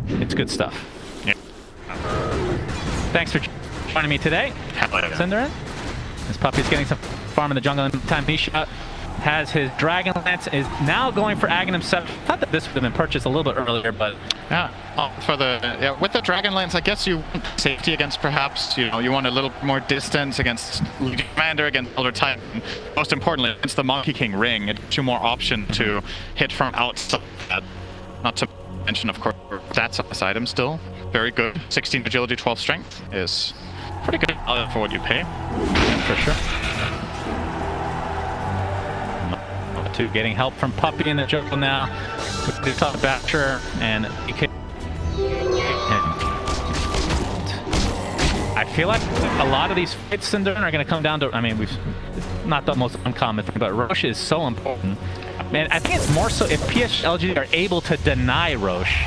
It's good stuff. Yeah. Thanks for joining me today, Hell yeah. Cinderin. This puppy's getting some farm in the jungle. In the time he shot, has his Dragon Lance, is now going for Aghanim 7. I thought that this would have been purchased a little bit earlier, but Yeah, for the with the Dragon Lance, I guess you want safety against perhaps, you know, you want a little more distance against Legion Commander, against Elder Titan. Most importantly, against the Monkey King ring, it gives you more option to hit from outside. Not to mention, of course, stats on this item still very good. 16 agility, 12 strength is pretty good for what you pay. for sure. Matu getting help from Puppy in the jungle now. With the top Batcher and EK. I feel like a lot of these fights, Cinder, are going to come down to, I mean, it's not the most uncommon thing, but Roche is so important. Man, I think it's more so if PSG.LGD are able to deny Roche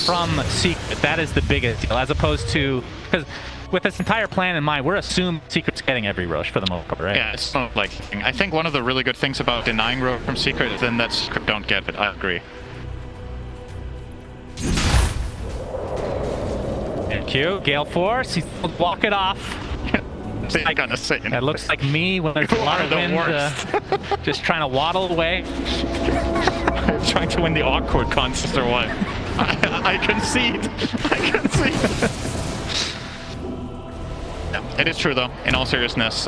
from Secret, that is the biggest deal, as opposed to, because with this entire plan in mind, we're assuming Secret's getting every Roche for the most part, right? Yeah, it's not like, I think one of the really good things about denying Rogue from Secret is then that Secret don't get it. I agree. And Q, Gale Force, he's walk it off. I'm gonna say That looks like me when there's a lot of the wind, worst. just trying to waddle away. Trying to win the awkward contest or what? I concede. I concede. Yeah, it is true though. In all seriousness,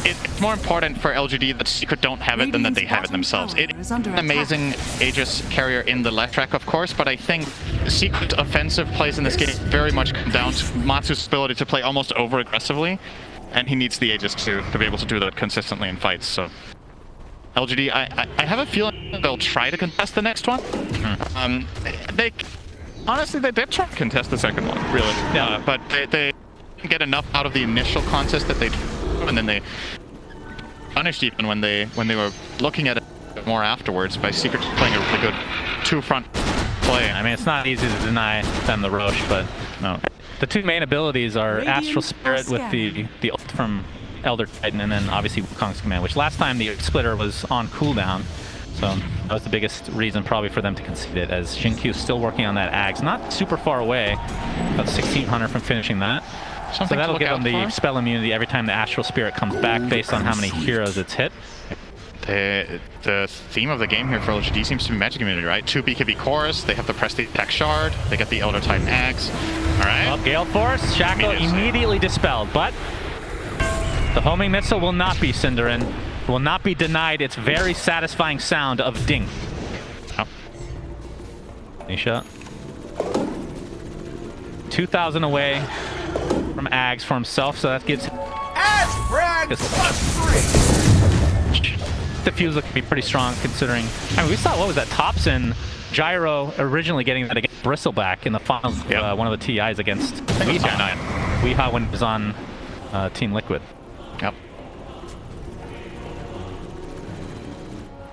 it's more important for LGD that Secret don't have it than that they have it themselves. It is an amazing Aegis carrier in the left track, of course, but I think Secret offensive plays in this game very much come down to Matsu's ability to play almost over aggressively, and he needs the Aegis to be able to do that consistently in fights. So LGD, I have a feeling they'll try to contest the next one. They honestly, they did try to contest the second one, really. Yeah. But they didn't get enough out of the initial contest that they, and then they punished even when they were looking at it more afterwards by Secret playing a really good two-front play. I mean, it's not easy to deny them the Roche, but no. The two main abilities are Radiant Astral Spirit with the ult from Elder Titan, and then obviously Wukong's Command, which last time the splitter was on cooldown. So that was the biggest reason probably for them to concede it, as Xinqiu's still working on that Ags. Not super far away, about 1600 from finishing that. So that'll give them the spell immunity every time the Astral Spirit comes back based on how many heroes it's hit. The theme of the game here for LGD seems to be magic immunity, right? 2 BKB Chorus, they have the Prestige Attack Shard, they get the Elder Titan Axe. Alright. Well, Gale Force, Shackle immediately dispelled, but the homing missile will not be, Cinderin. Will not be denied its very satisfying sound of ding. Oh. Nisha. 2,000 away from Ags for himself, so that gives The fuse looking to be pretty strong considering. I mean, we saw, what was that, Thompson, Gyro originally getting that against Bristleback in the finals, one of the TIs against Weehaw when it was on Team Liquid. Yep.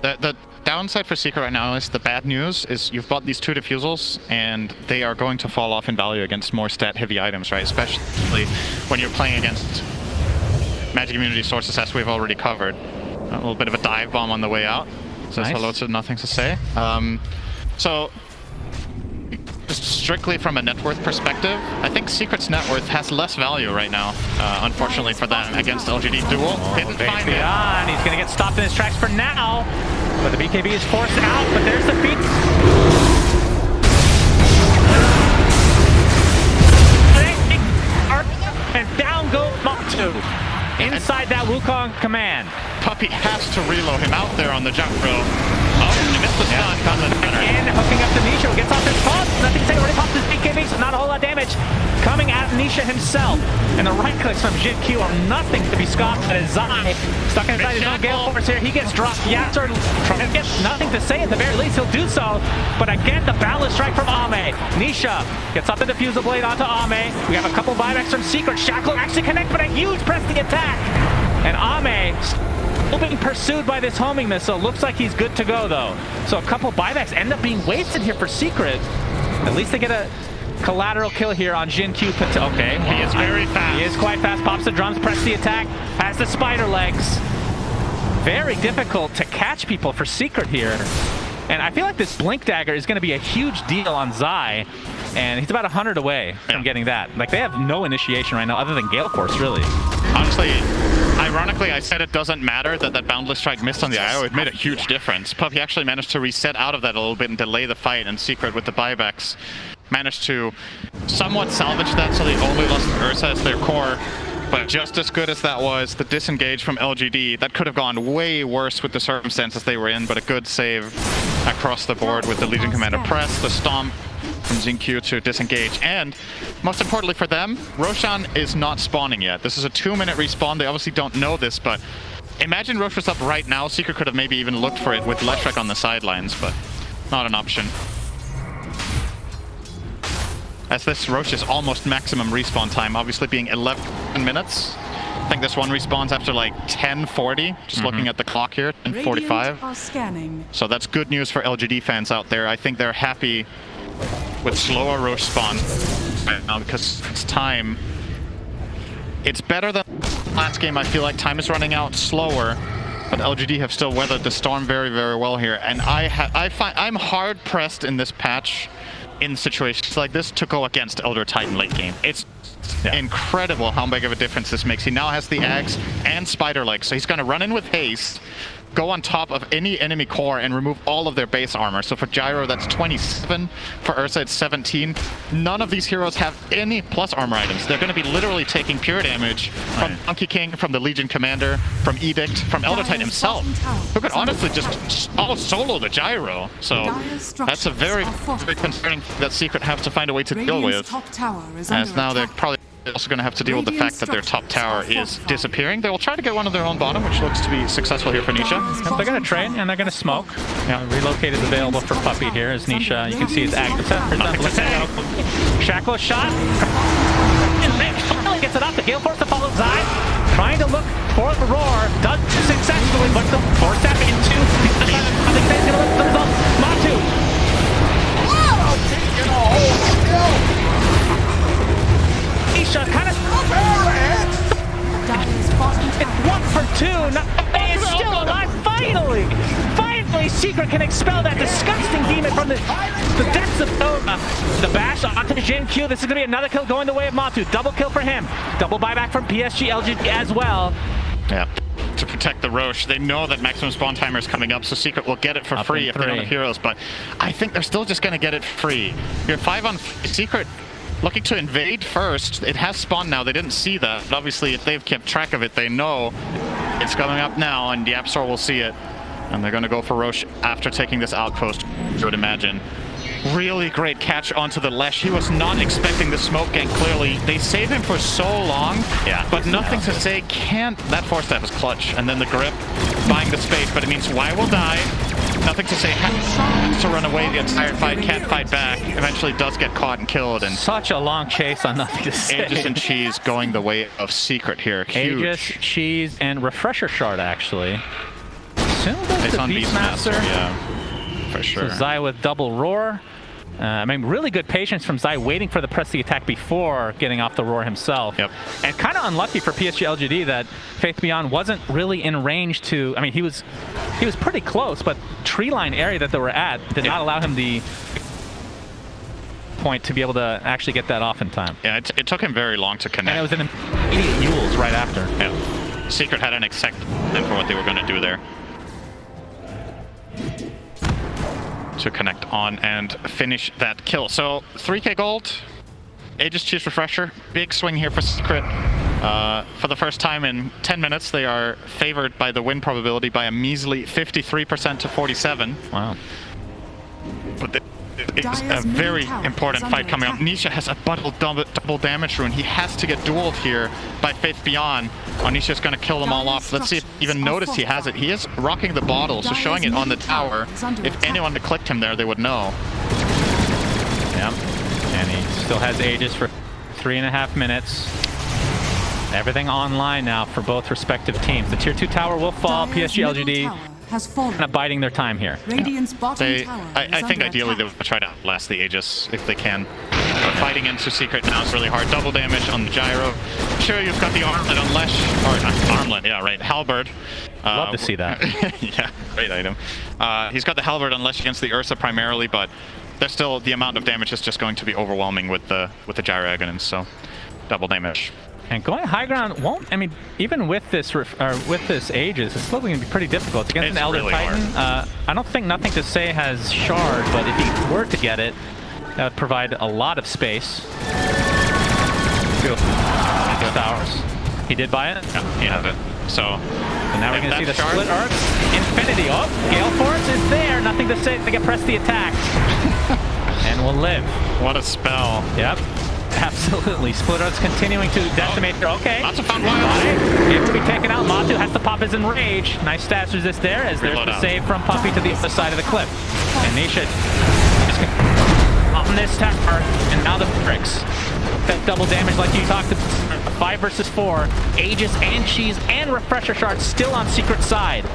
The downside for Secret right now is the bad news is you've bought these 2 diffusals and they are going to fall off in value against more stat-heavy items, right? Especially when you're playing against Magic Immunity sources, as we've already covered. A little bit of a dive bomb on the way out. Says hello to nothing to say. So, just strictly from a net worth perspective, I think Secret's net worth has less value right now, unfortunately for them, against LGD Duel. Didn't find it. He's going to get stopped in his tracks for now, but the BKB is forced out, but there's the feed. And down goes Matu. Inside that Wukong command. Puppey has to reload him out there on the jump row. Oh, he missed the stun. Again, hooking up to Nisha, who gets off his pop. Nothing to say, already popped his BKB, so not a whole lot of damage. Coming at Nisha himself. And the right clicks from Jin Q are nothing to be scoffed at as Zai. Stuck inside his own Gale Force here. He gets dropped. Yatzer gets nothing to say at the very least. He'll do so. But again, the balance strike from Ame. Nisha gets up the diffusal blade onto Ame. We have a couple buybacks from Secret. Shackle actually connect, but a huge press the attack. And Ame still being pursued by this homing missile. Looks like he's good to go though. So a couple buybacks end up being wasted here for Secret. At least they get a collateral kill here on Jin Q. Okay, he is very fast. He is quite fast. Pops the drums, press the attack, has the spider legs. Very difficult to catch people for Secret here. And I feel like this Blink Dagger is going to be a huge deal on Zai. And he's about 100 away from getting that. Like, they have no initiation right now other than Gale Force, really. Honestly, ironically, I said it doesn't matter that that Boundless Strike missed on the IO. It made a huge difference. Puppey actually managed to reset out of that a little bit and delay the fight, and Secret with the buybacks managed to somewhat salvage that, so they only lost Ursa as their core. But just as good as that was, the disengage from LGD, that could have gone way worse with the circumstances they were in, but a good save across the board with the Legion Commander press, the stomp from Xingqiu to disengage, and most importantly for them, Roshan is not spawning yet. This is a 2-minute respawn. They obviously don't know this, but imagine Rosh was up right now. Secret could have maybe even looked for it with Leshrac on the sidelines, but not an option. As this Rosh is almost maximum respawn time, obviously being 11 minutes. I think this one respawns after like 10:40, just looking at the clock here, 10:45. So that's good news for LGD fans out there. I think they're happy with slower Rosh spawn right now because it's time. It's better than last game. I feel like time is running out slower, but LGD have still weathered the storm very, very well here. And I'm hard pressed in this patch in situations like this to go against Elder Titan late game. It's incredible how big of a difference this makes. He now has the Axe and Spider Legs, so he's going to run in with haste, go on top of any enemy core and remove all of their base armor. So for Gyro, that's 27. For Ursa, it's 17. None of these heroes have any plus armor items. They're going to be literally taking pure damage from Monkey King, from the Legion Commander, from Edict, from Elder Titan himself, who could honestly just solo the Gyro. So that's a very, very concerning thing that Secret have to find a way to deal with. As now they're probably also going to have to deal with the fact that their top tower is disappearing. They will try to get one of their own bottom, which looks to be successful here for Nisha. They're going to trade and they're going to smoke. Relocate is available for Puppey here as Nisha. You can see his active Shackle shot. Finally gets it up. The Gale Force to follow Zai. Trying to look for the roar. Does successfully, but they'll force that into the other side. I think they're going to look for themselves. Matu. Nisha kind of... It's 1 for 2. It's still alive. Finally! Finally, Secret can expel that disgusting demon from the depths of Dota. The bash onto Jin Q. This is going to be another kill going the way of Matu. Double kill for him. Double buyback from PSG.LGD as well. Yeah. To protect the Rosh. They know that maximum spawn timer is coming up, so Secret will get it for free if they don't have heroes, but I think they're still just going to get it free. You're 5 on Secret looking to invade first. It has spawned now. They didn't see that, but obviously if they've kept track of it, they know it's coming up now, and the App Store will see it. And they're going to go for Rosh after taking this outpost, you would imagine. Really great catch onto the Lesh. He was not expecting the smoke gank, clearly. They save him for so long, but nothing to say. Can't. That force step is clutch. And then the grip, buying the space, but it means Y will die. Nothing to say. Has to run away the entire fight, can't fight back. Eventually does get caught and killed. And such a long chase on nothing to say. Aegis and Cheese going the way of Secret here. Huge. Aegis, Cheese, and Refresher Shard, actually. Soon goes it's to on Beastmaster. Yeah, for sure. So Zai with double roar. I mean, really good patience from Zai, waiting for the press the attack before getting off the roar himself. Yep. And kind of unlucky for PSG.LGD that Faith Beyond wasn't really in range to. I mean, he was pretty close, but tree line area that they were at did not allow him the point to be able to actually get that off in time. Yeah, it took him very long to connect. And it was an immediate Yules right after. Yeah. Secret had an exact plan for what they were going to do there. To connect on and finish that kill. So 3k gold, Aegis Cheese Refresher, big swing here for Secret. For the first time in 10 minutes, they are favored by the win probability by a measly 53% to 47. Wow. But it's a very important fight coming up. Nisha has a double damage rune. He has to get dueled here by Faith Beyond. Nisha's going to kill them all off. Let's see if even notice he has it. He is rocking the bottle, so showing it on the tower. If anyone had clicked him there, they would know. Yep. And he still has Aegis for 3.5 minutes. Everything online now for both respective teams. The tier 2 tower will fall. PSG.LGD kind of biding their time here. I think ideally they would try to outlast the Aegis if they can. But fighting into Secret now is really hard. Double damage on the gyro. Sure, you've got the armlet on Lesh, or not armlet, yeah, right, halberd. Love to see that. Yeah, great item. He's got the halberd on Lesh against the Ursa primarily, but there's still the amount of damage is just going to be overwhelming with the gyro agonins, so double damage. And going high ground won't, I mean, even with this Aegis, it's still going to be pretty difficult. Against an Elder really Titan, I don't think Nothing to Say has Shard, but if he were to get it, that would provide a lot of space. Towers. He did buy it? Yeah, he has it. So now we're going to see the split arcs. Infinity. Oh, Gale Force is there. Nothing to Say. They get press the attack. And will live. What a spell. Yep. Absolutely. Split Arts continuing to decimate. Okay. Lots of fun wild. It will be taken out. Matu has to pop his Enrage. Nice stats resist there as there's the save from Puppy to the other side of the cliff. And Nisha is on this tower. And now the bricks. That double damage like you talked about. 5 versus 4. Aegis and Cheese and Refresher Shard still on Secret side.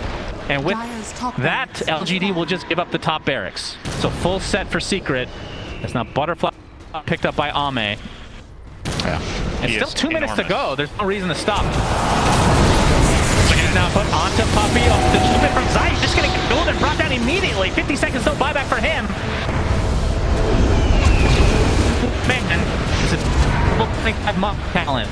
And with that, LGD will just give up the top barracks. So full set for Secret. It's now Butterfly picked up by Ame. Yeah, it's still 2 minutes to go. There's no reason to stop. Now put onto Puppy. Oh, the movement from Zai just going to get gold and brought down immediately. 50 seconds, no buyback for him. Man, this is 5 talent.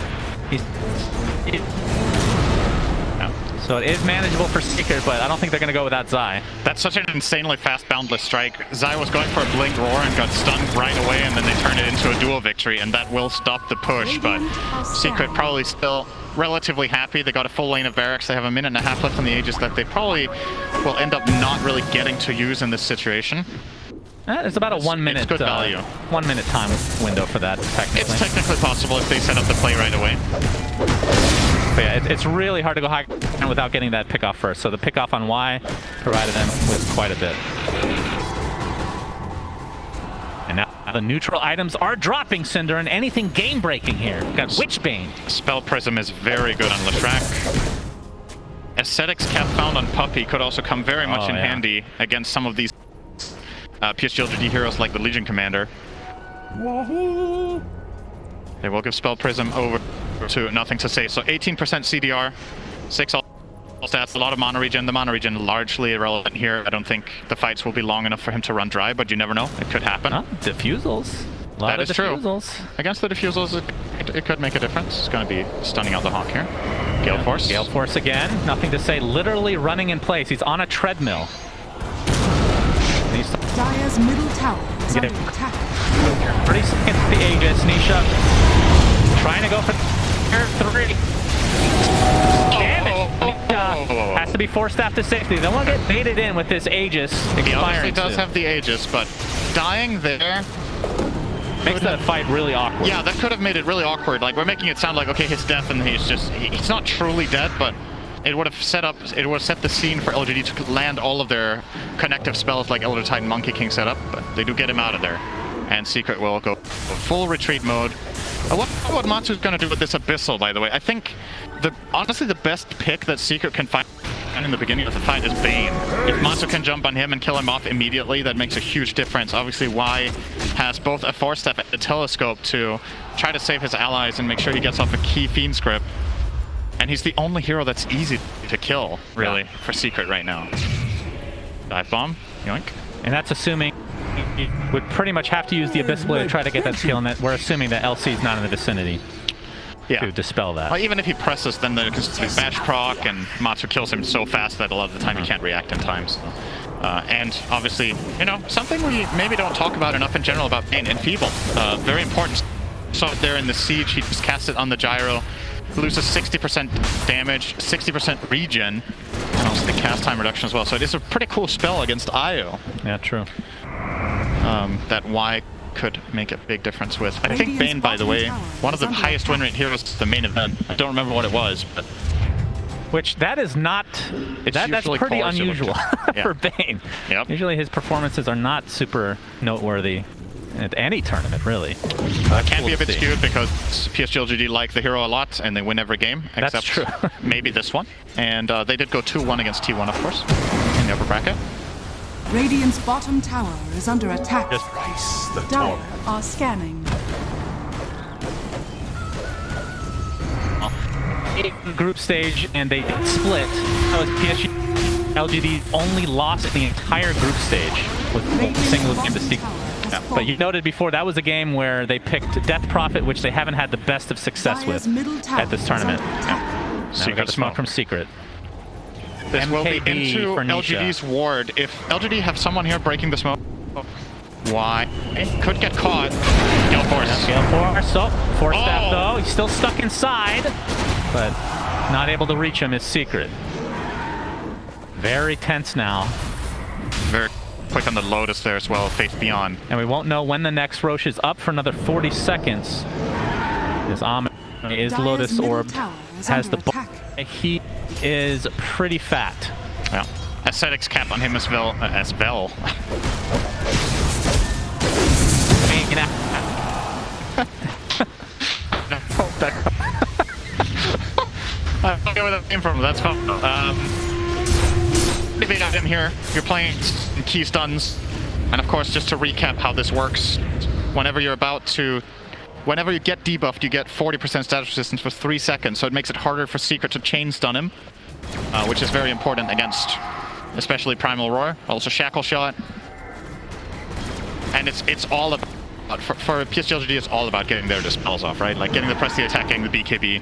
So it is manageable for Secret, but I don't think they're going to go without Zai. That's such an insanely fast boundless strike. Zai was going for a blink roar and got stunned right away, and then they turned it into a dual victory, and that will stop the push. But Secret probably still relatively happy. They got a full lane of barracks. They have a 1.5 minutes left on the Aegis that they probably will end up not really getting to use in this situation. It's about a 1 minute, good value. 1 minute time window for that, technically. It's technically possible if they set up the play right away. But yeah, it's really hard to go high without getting that pick off first. So the pick off on Y provided them with quite a bit. And now the neutral items are dropping, Cinder, and anything game breaking here. We've got Witchbane. Spell Prism is very good on Leshrac. Aesthetics Cap found on Puppy could also come very much in handy against some of these PSG.LGD heroes like the Legion Commander. They will give Spell Prism over to Nothing to Say. So 18% CDR, 6 all stats, a lot of mana regen. The mana regen largely irrelevant here. I don't think the fights will be long enough for him to run dry, but you never know. It could happen. Diffusals. That is true. Against the diffusals, it could make a difference. It's going to be stunning out the Hawk here. Gale Force. Gale Force again. Nothing to Say. Literally running in place. He's on a treadmill. Dire's middle tower is under attack. 30 seconds to the Aegis. Nisha trying to go for tier 3. Has to be forced after safety. They don't want to get baited in with this Aegis expiring. He obviously does have the Aegis, but dying there makes that fight really awkward. Yeah, that could have made it really awkward. Like, we're making it sound like, okay, his death and he's not truly dead, but it would have set the scene for LGD to land all of their connective spells like Elder Titan Monkey King set up, but they do get him out of there. And Secret will go full retreat mode. What Matsu's gonna do with this Abyssal, by the way? I think honestly the best pick that Secret can find in the beginning of the fight is Bane. If Matsu can jump on him and kill him off immediately, that makes a huge difference. Obviously, Y has both a Force Step and a Telescope to try to save his allies and make sure he gets off a key Fiend's Grip. And he's the only hero that's easy to kill, really, for Secret right now. Dive Bomb, yoink. And that's assuming he would pretty much have to use the Abyss Blade to try to get that kill, and that we're assuming that LC is not in the vicinity to dispel that. Well, even if he presses, then there can bash proc, and Matsu kills him so fast that a lot of the time he can't react in time. So. And obviously, you know, something we maybe don't talk about enough in general about Bane, Enfeeble. Very important. Saw it there in the Siege, he just cast it on the gyro. Loses 60% damage, 60% regen, and also the cast time reduction as well. So it is a pretty cool spell against Io. Yeah, true. That Y could make a big difference with. I think Bane, by the way, one of the highest win rate heroes the main event. I don't remember what it was, but which that is not. That's pretty unusual for Bane. Yep. Usually his performances are not super noteworthy at any tournament, really. Can be a bit skewed because PSG.LGD like the hero a lot and they win every game, except maybe this one. And they did go 2-1 against T1, of course, in the upper bracket. Radiant's bottom tower is under attack. The Dire are scanning. Group stage, and they split. That was PSG.LGD's only loss in the entire group stage with single game to Secret. Yeah. But you noted before, that was a game where they picked Death Prophet, which they haven't had the best of success with at this tournament. Yeah. So you got a smoke from Secret. This will be into LGD's ward. If LGD have someone here breaking the smoke, Y could get caught. Gale Force. Gale Force. So, Force Staff though. He's still stuck inside, but not able to reach him is Secret. Very tense now. Very quick on the Lotus there as well, Faith Beyond. And we won't know when the next Roche is up for another 40 seconds. This Ahmed is Lotus Orbed, has the ball. He is pretty fat. Yeah. Ascetics cap on him as well. I don't know where that came from, that's fun. If you got him here, you're playing key stuns. And of course, just to recap how this works, whenever you get debuffed, you get 40% status resistance for 3 seconds, so it makes it harder for Secret to chain stun him, which is very important against especially Primal Roar, also Shackle Shot. And it's all about, for PSG.LGD, it's all about getting their dispels off, right? Like getting the press, the attack, getting the BKB,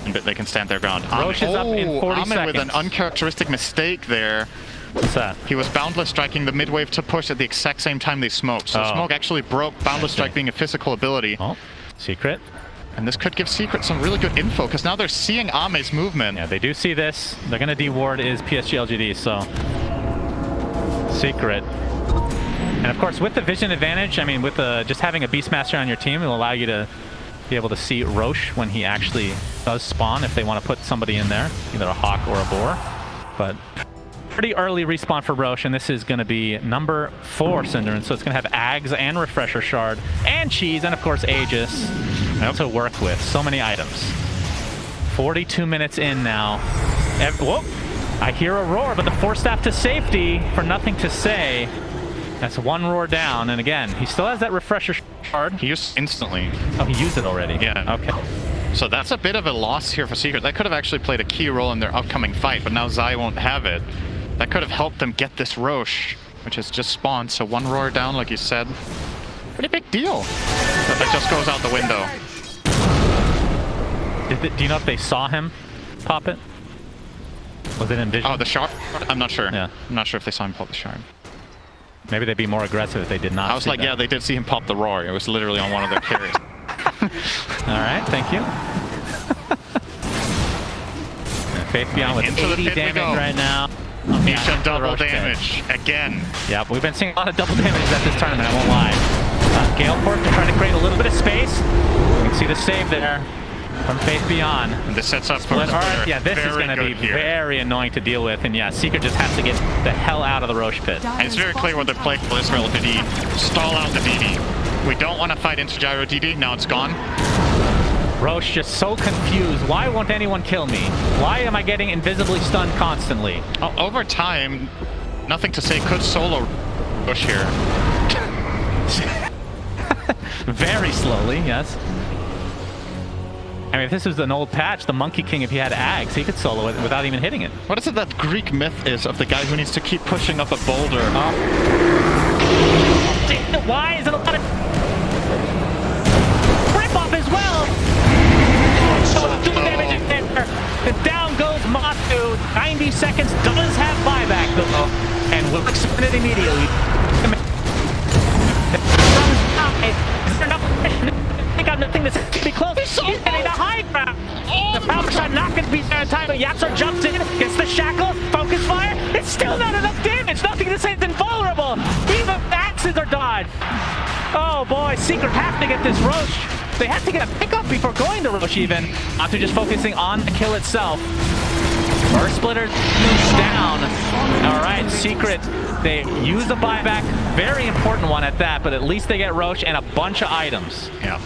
and they can stand their ground. Roche is up in 40 seconds. With an uncharacteristic mistake there. What's that? He was Boundless Striking the mid-wave to push at the exact same time they smoked. So Smoke actually broke Boundless Strike being a physical ability. Oh, Secret. And this could give Secret some really good info, because now they're seeing Ame's movement. Yeah, they do see this. They're going to deward is PSG.LGD, so Secret. And of course, with the vision advantage, I mean, with just having a Beastmaster on your team, it will allow you to be able to see Roche when he actually does spawn, if they want to put somebody in there, either a Hawk or a Boar. But pretty early respawn for Roche, and this is going to be number 4 Cinderin, so it's going to have Ags and Refresher Shard and Cheese, and of course Aegis to work with. So many items. 42 minutes in now. Whoa! I hear a roar, but the Force Staff to safety for nothing to say. That's 1 roar down, and again, he still has that Refresher Shard. He used instantly. Oh, he used it already. Yeah. Okay. So that's a bit of a loss here for Secret. That could have actually played a key role in their upcoming fight, but now Zai won't have it. That could have helped them get this Roche, which has just spawned. So 1 roar down, like you said. Pretty big deal. But that just goes out the window. Do you know if they saw him pop it? Was it in vision? Oh, the shard? I'm not sure. Yeah. I'm not sure if they saw him pop the shard. Maybe they'd be more aggressive if they did not. I was like, yeah, they did see him pop the roar. It was literally on one of their carries. All right, thank you. Faith Beyond with Into the 80 pit we damage go. right now. Nisha into the double Roche pit. damage again. Yep, we've been seeing a lot of double damage at this tournament, I won't lie. Galeport to try to create a little bit of space. You can see the save there from Faith Beyond. And this sets up for Split Splitter. Heart, yeah, this is going to be very annoying to deal with. And yeah, Secret just has to get the hell out of the Roche pit. And it's very clear what they're playing for Israel DD. Stall out the DD. We don't want to fight into Gyro DD. Now it's gone. Roche just so confused. Why won't anyone kill me? Why am I getting invisibly stunned constantly? Oh, over time, nothing to say could solo Roche here. Very slowly, yes. I mean, if this was an old patch, the Monkey King, if he had Ags, he could solo it without even hitting it. What is it that Greek myth is of the guy who needs to keep pushing up a boulder? Why is it a lot of rip off as well? So much damage in there. And down goes Matu. 90 seconds, does have buyback though. And will expend it immediately. Is there enough? I got nothing to be close. He's hitting the high ground. The power shot not going to be there in time, but Yaxor jumps in, gets the shackle, focus fire. It's still not enough damage. Nothing to say it's invulnerable. Even the axes are dodged. Oh boy, Secret have to get this Roche. They have to get a pickup before going to Roche even. After just focusing on the kill itself. Burst Splitter moves down. All right, Secret, they use the buyback. Very important one at that, but at least they get Roche and a bunch of items. Yeah.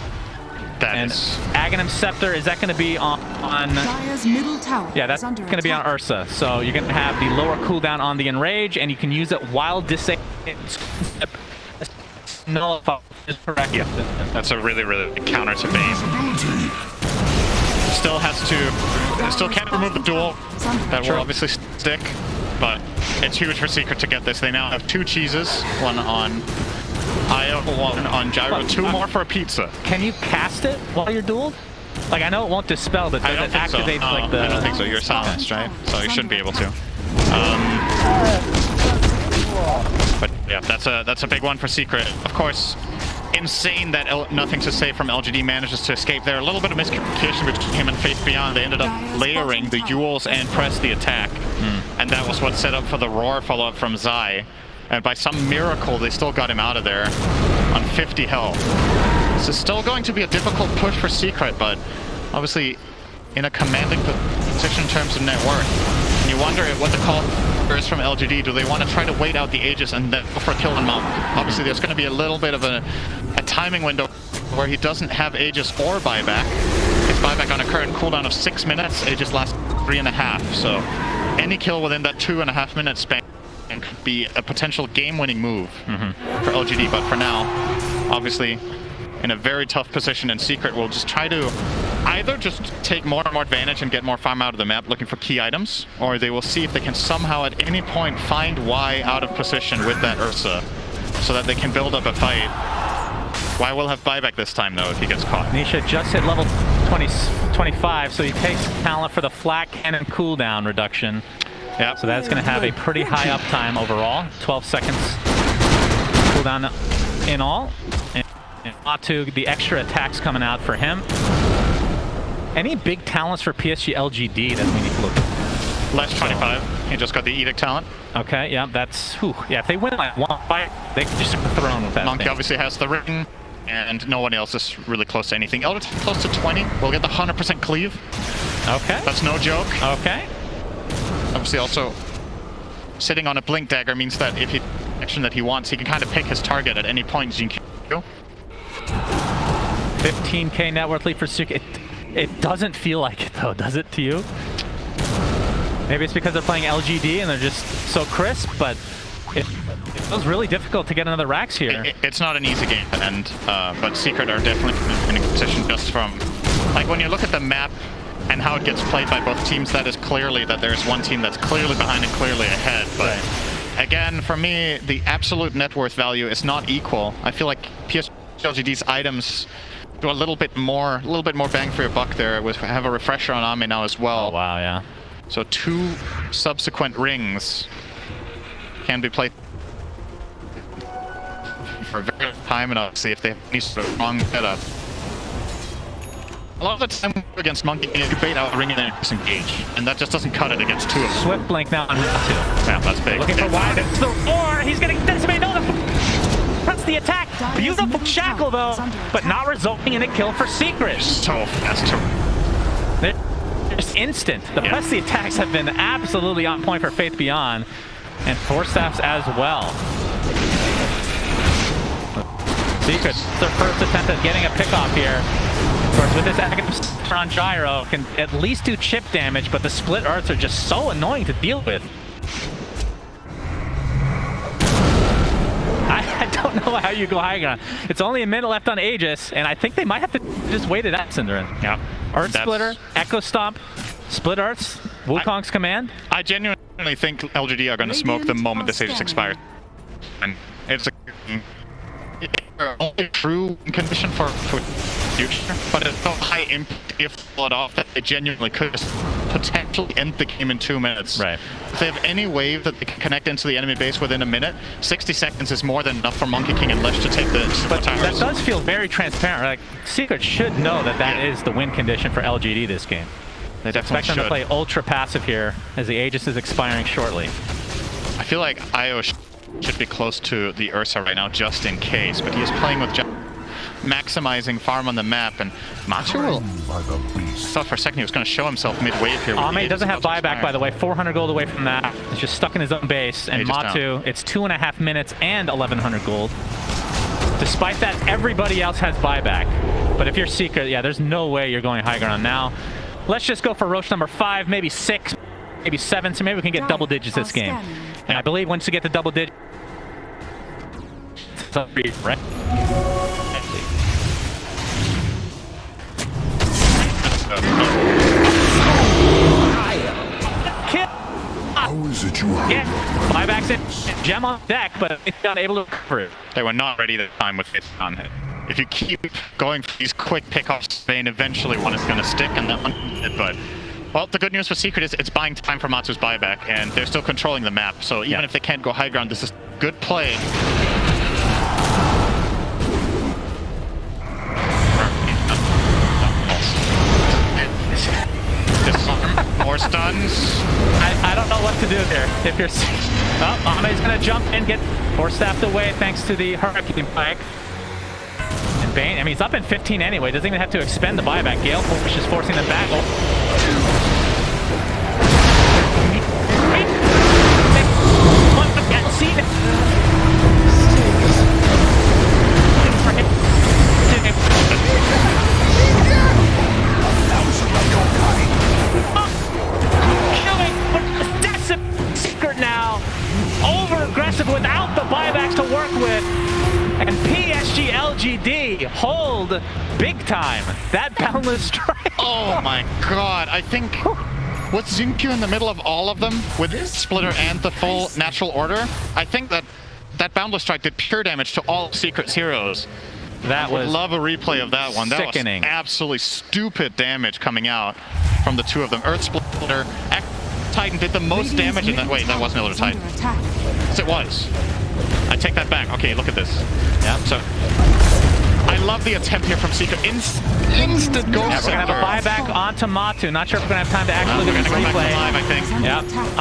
That And is... Aghanim's Scepter, is that going to be on Dire's middle tower yeah, that's is under going to be on attack. Ursa. So you're going to have the lower cooldown on the Enrage, and you can use it while disabling. Nullify is correct. Yeah, that's a really, really big counter to Bane. Still has to... Still can't remove the duel. That will obviously stick, but it's huge for Secret to get this. They now have 2 cheeses, one on Io, one on Gyro, 2 more for a pizza. Can you cast it while you're dueled? Like, I know it won't dispel, but does it activate like the... I don't think so. You're silenced, right? So you shouldn't be able to. But yeah, that's a big one for Secret. Of course, insane that Nothing to Say from LGD manages to escape there. A little bit of miscommunication between him and Faith Beyond. They ended up layering the Yules and press the attack. And that was what set up for the Roar follow-up from Zai. And by some miracle, they still got him out of there on 50 health. This is still going to be a difficult push for Secret, but obviously in a commanding position in terms of net worth. And you wonder what the call is from LGD. Do they want to try to wait out the Aegis and then go for a kill on Monk? Obviously, there's going to be a little bit of a timing window where he doesn't have Aegis or buyback. His buyback on a current cooldown of 6 minutes, Aegis lasts 3.5. So any kill within that 2.5 minute span could be a potential game-winning move for LGD. But for now, obviously, in a very tough position, and Secret will just try to either just take more and more advantage and get more farm out of the map looking for key items, or they will see if they can somehow at any point find Y out of position with that Ursa so that they can build up a fight. Y will have buyback this time though if he gets caught. Nisha just hit level 25, so he takes talent for the flat cannon cooldown reduction. Yep. So that's going to have a pretty high uptime overall. 12 seconds cooldown in all. And Matu, the extra attacks coming out for him. Any big talents for PSG.LGD that we need to look at? Less 25. He just got the Edict talent. Okay, yeah, that's... Whew. Yeah, if they win like one fight, they can just thrown with that Monkey thing. obviously has the ring, and no one else is really close to anything. Eldritch close to 20. We'll get the 100% cleave. Okay. That's no joke. Okay. Obviously also sitting on a blink dagger means that if he action that he wants, he can kind of pick his target at any point. 15k net worth lead for Secret. It doesn't feel like it though, does it to you? Maybe it's because they're playing LGD and they're just so crisp, but it feels really difficult to get another Rax here. It's not an easy game to end, but Secret are definitely in a position just from, like when you look at the map and how it gets played by both teams, that is clearly that there's one team that's clearly behind and clearly ahead. But again, for me, the absolute net worth value is not equal. I feel like PSG.LGD's items do a little bit more bang for your buck there. We have a refresher on Ame now as well. Oh wow, yeah. So 2 subsequent rings can be played for a very long time, and I'll see if they have any sort of wrong setup. A lot of the time against Monkey, you bait out ring and then disengage, and that just doesn't cut it against two of them. Swift blink now on Matu. Yeah, that's big. Looking for wide. It's the or he's getting decimated. No, press the attack. Beautiful shackle though, but not resulting in a kill for Secret. So fast. It's instant. The press the attacks have been absolutely on point for Faith Beyond, and Force Staffs as well. Secret, their first attempt at getting a pickoff here. Of course, with this active on Gyro, can at least do chip damage, but the split arts are just so annoying to deal with. I don't know how you go high ground. It's only a minute left on Aegis, and I think they might have to just wait it out, Cinderin. Yeah. Art Splitter, Echo Stomp, Split Arts, Wukong's command. I genuinely think LGD are going to smoke the moment this Aegis expires. And it's only true condition for future, but it's so high impact if they pull it off that they genuinely could potentially end the game in 2 minutes. Right. If they have any wave that they can connect into the enemy base within a minute, 60 seconds is more than enough for Monkey King and Lesh to take the But towers. that does feel very transparent. Like, Secret should know that that is the win condition for LGD this game. They definitely Expect them to play ultra passive here as the Aegis is expiring shortly. I feel like Io should be close to the Ursa right now, just in case, but he is playing with maximizing farm on the map, and Matu thought for a second he was going to show himself mid-wave here. Ame doesn't have buyback, by the way. 400 gold away from that. He's just stuck in his own base, and Matu, it's 2.5 minutes and 1,100 gold. Despite that, everybody else has buyback. But if you're Secret, yeah, there's no way you're going high ground now. Let's just go for Roche number 5, maybe 6, maybe 7, so maybe we can get double digits this game. And I believe once you get the double digits, it's up for you, right? Kill! How is it you Yeah, buybacks it, gem on deck, but it's not able to recover it. They were not ready that time with it on it. If you keep going for these quick pickoffs, Spain, eventually one is going to stick, and that one did, but... Well, the good news for Secret is it's buying time for Matsu's buyback, and they're still controlling the map, so even if they can't go high ground, this is good play. More stuns. I don't know what to do there. If you're... Oh, Ame's going to jump and get Force Staffed away thanks to the Hurricane Pike. And Bane, I mean, he's up in 15 anyway. Doesn't even have to expend the buyback. Gale Force is forcing them back. Secret now, over-aggressive without the buybacks to work with. And PSG.LGD hold big time. That boundless strike. Oh my god, I think with Xinkyu in the middle of all of them, with Splitter and the full natural order, I think that boundless strike did pure damage to all Secret's heroes. That was love a replay of that one. sickening. That was absolutely stupid damage coming out from the two of them. Earth Splitter, Titan did the most damage in that. Wait, that wasn't Elder Titan. Yes, it was. I take that back. Okay, look at this. Yeah, so I love the attempt here from Secret. Instant ghost. Yeah, we're gonna have a buyback onto Matu. Not sure if we're gonna have time to actually look at this replay. Live, I think. Yeah,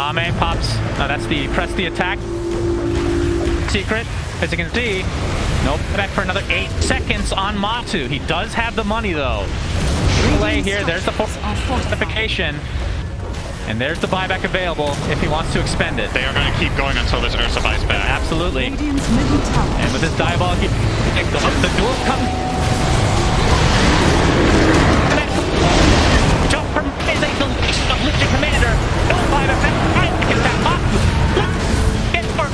Ame pops. No, that's the press the attack. Secret, as you can see, nope. Back for another 8 seconds on Matu. He does have the money though. Play here. There's the fortification. And there's the buyback available if he wants to expend it. They are going to keep going until this Ursa buys back. Absolutely. And with this diabolic, the duel comes. Jump from Legion Commander. No buyback. Get that box. Get for.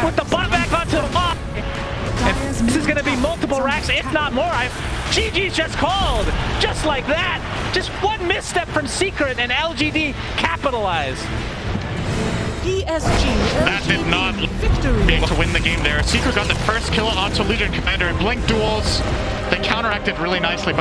With the buyback onto the bot. This is going to be multiple racks, if not more. GG's just called. Just like that. Just one misstep from Secret and LGD capitalize. PSG.LGD That did not be able to win the game there. Secret got the first kill onto Legion Commander in Blink duels. They counteracted really nicely.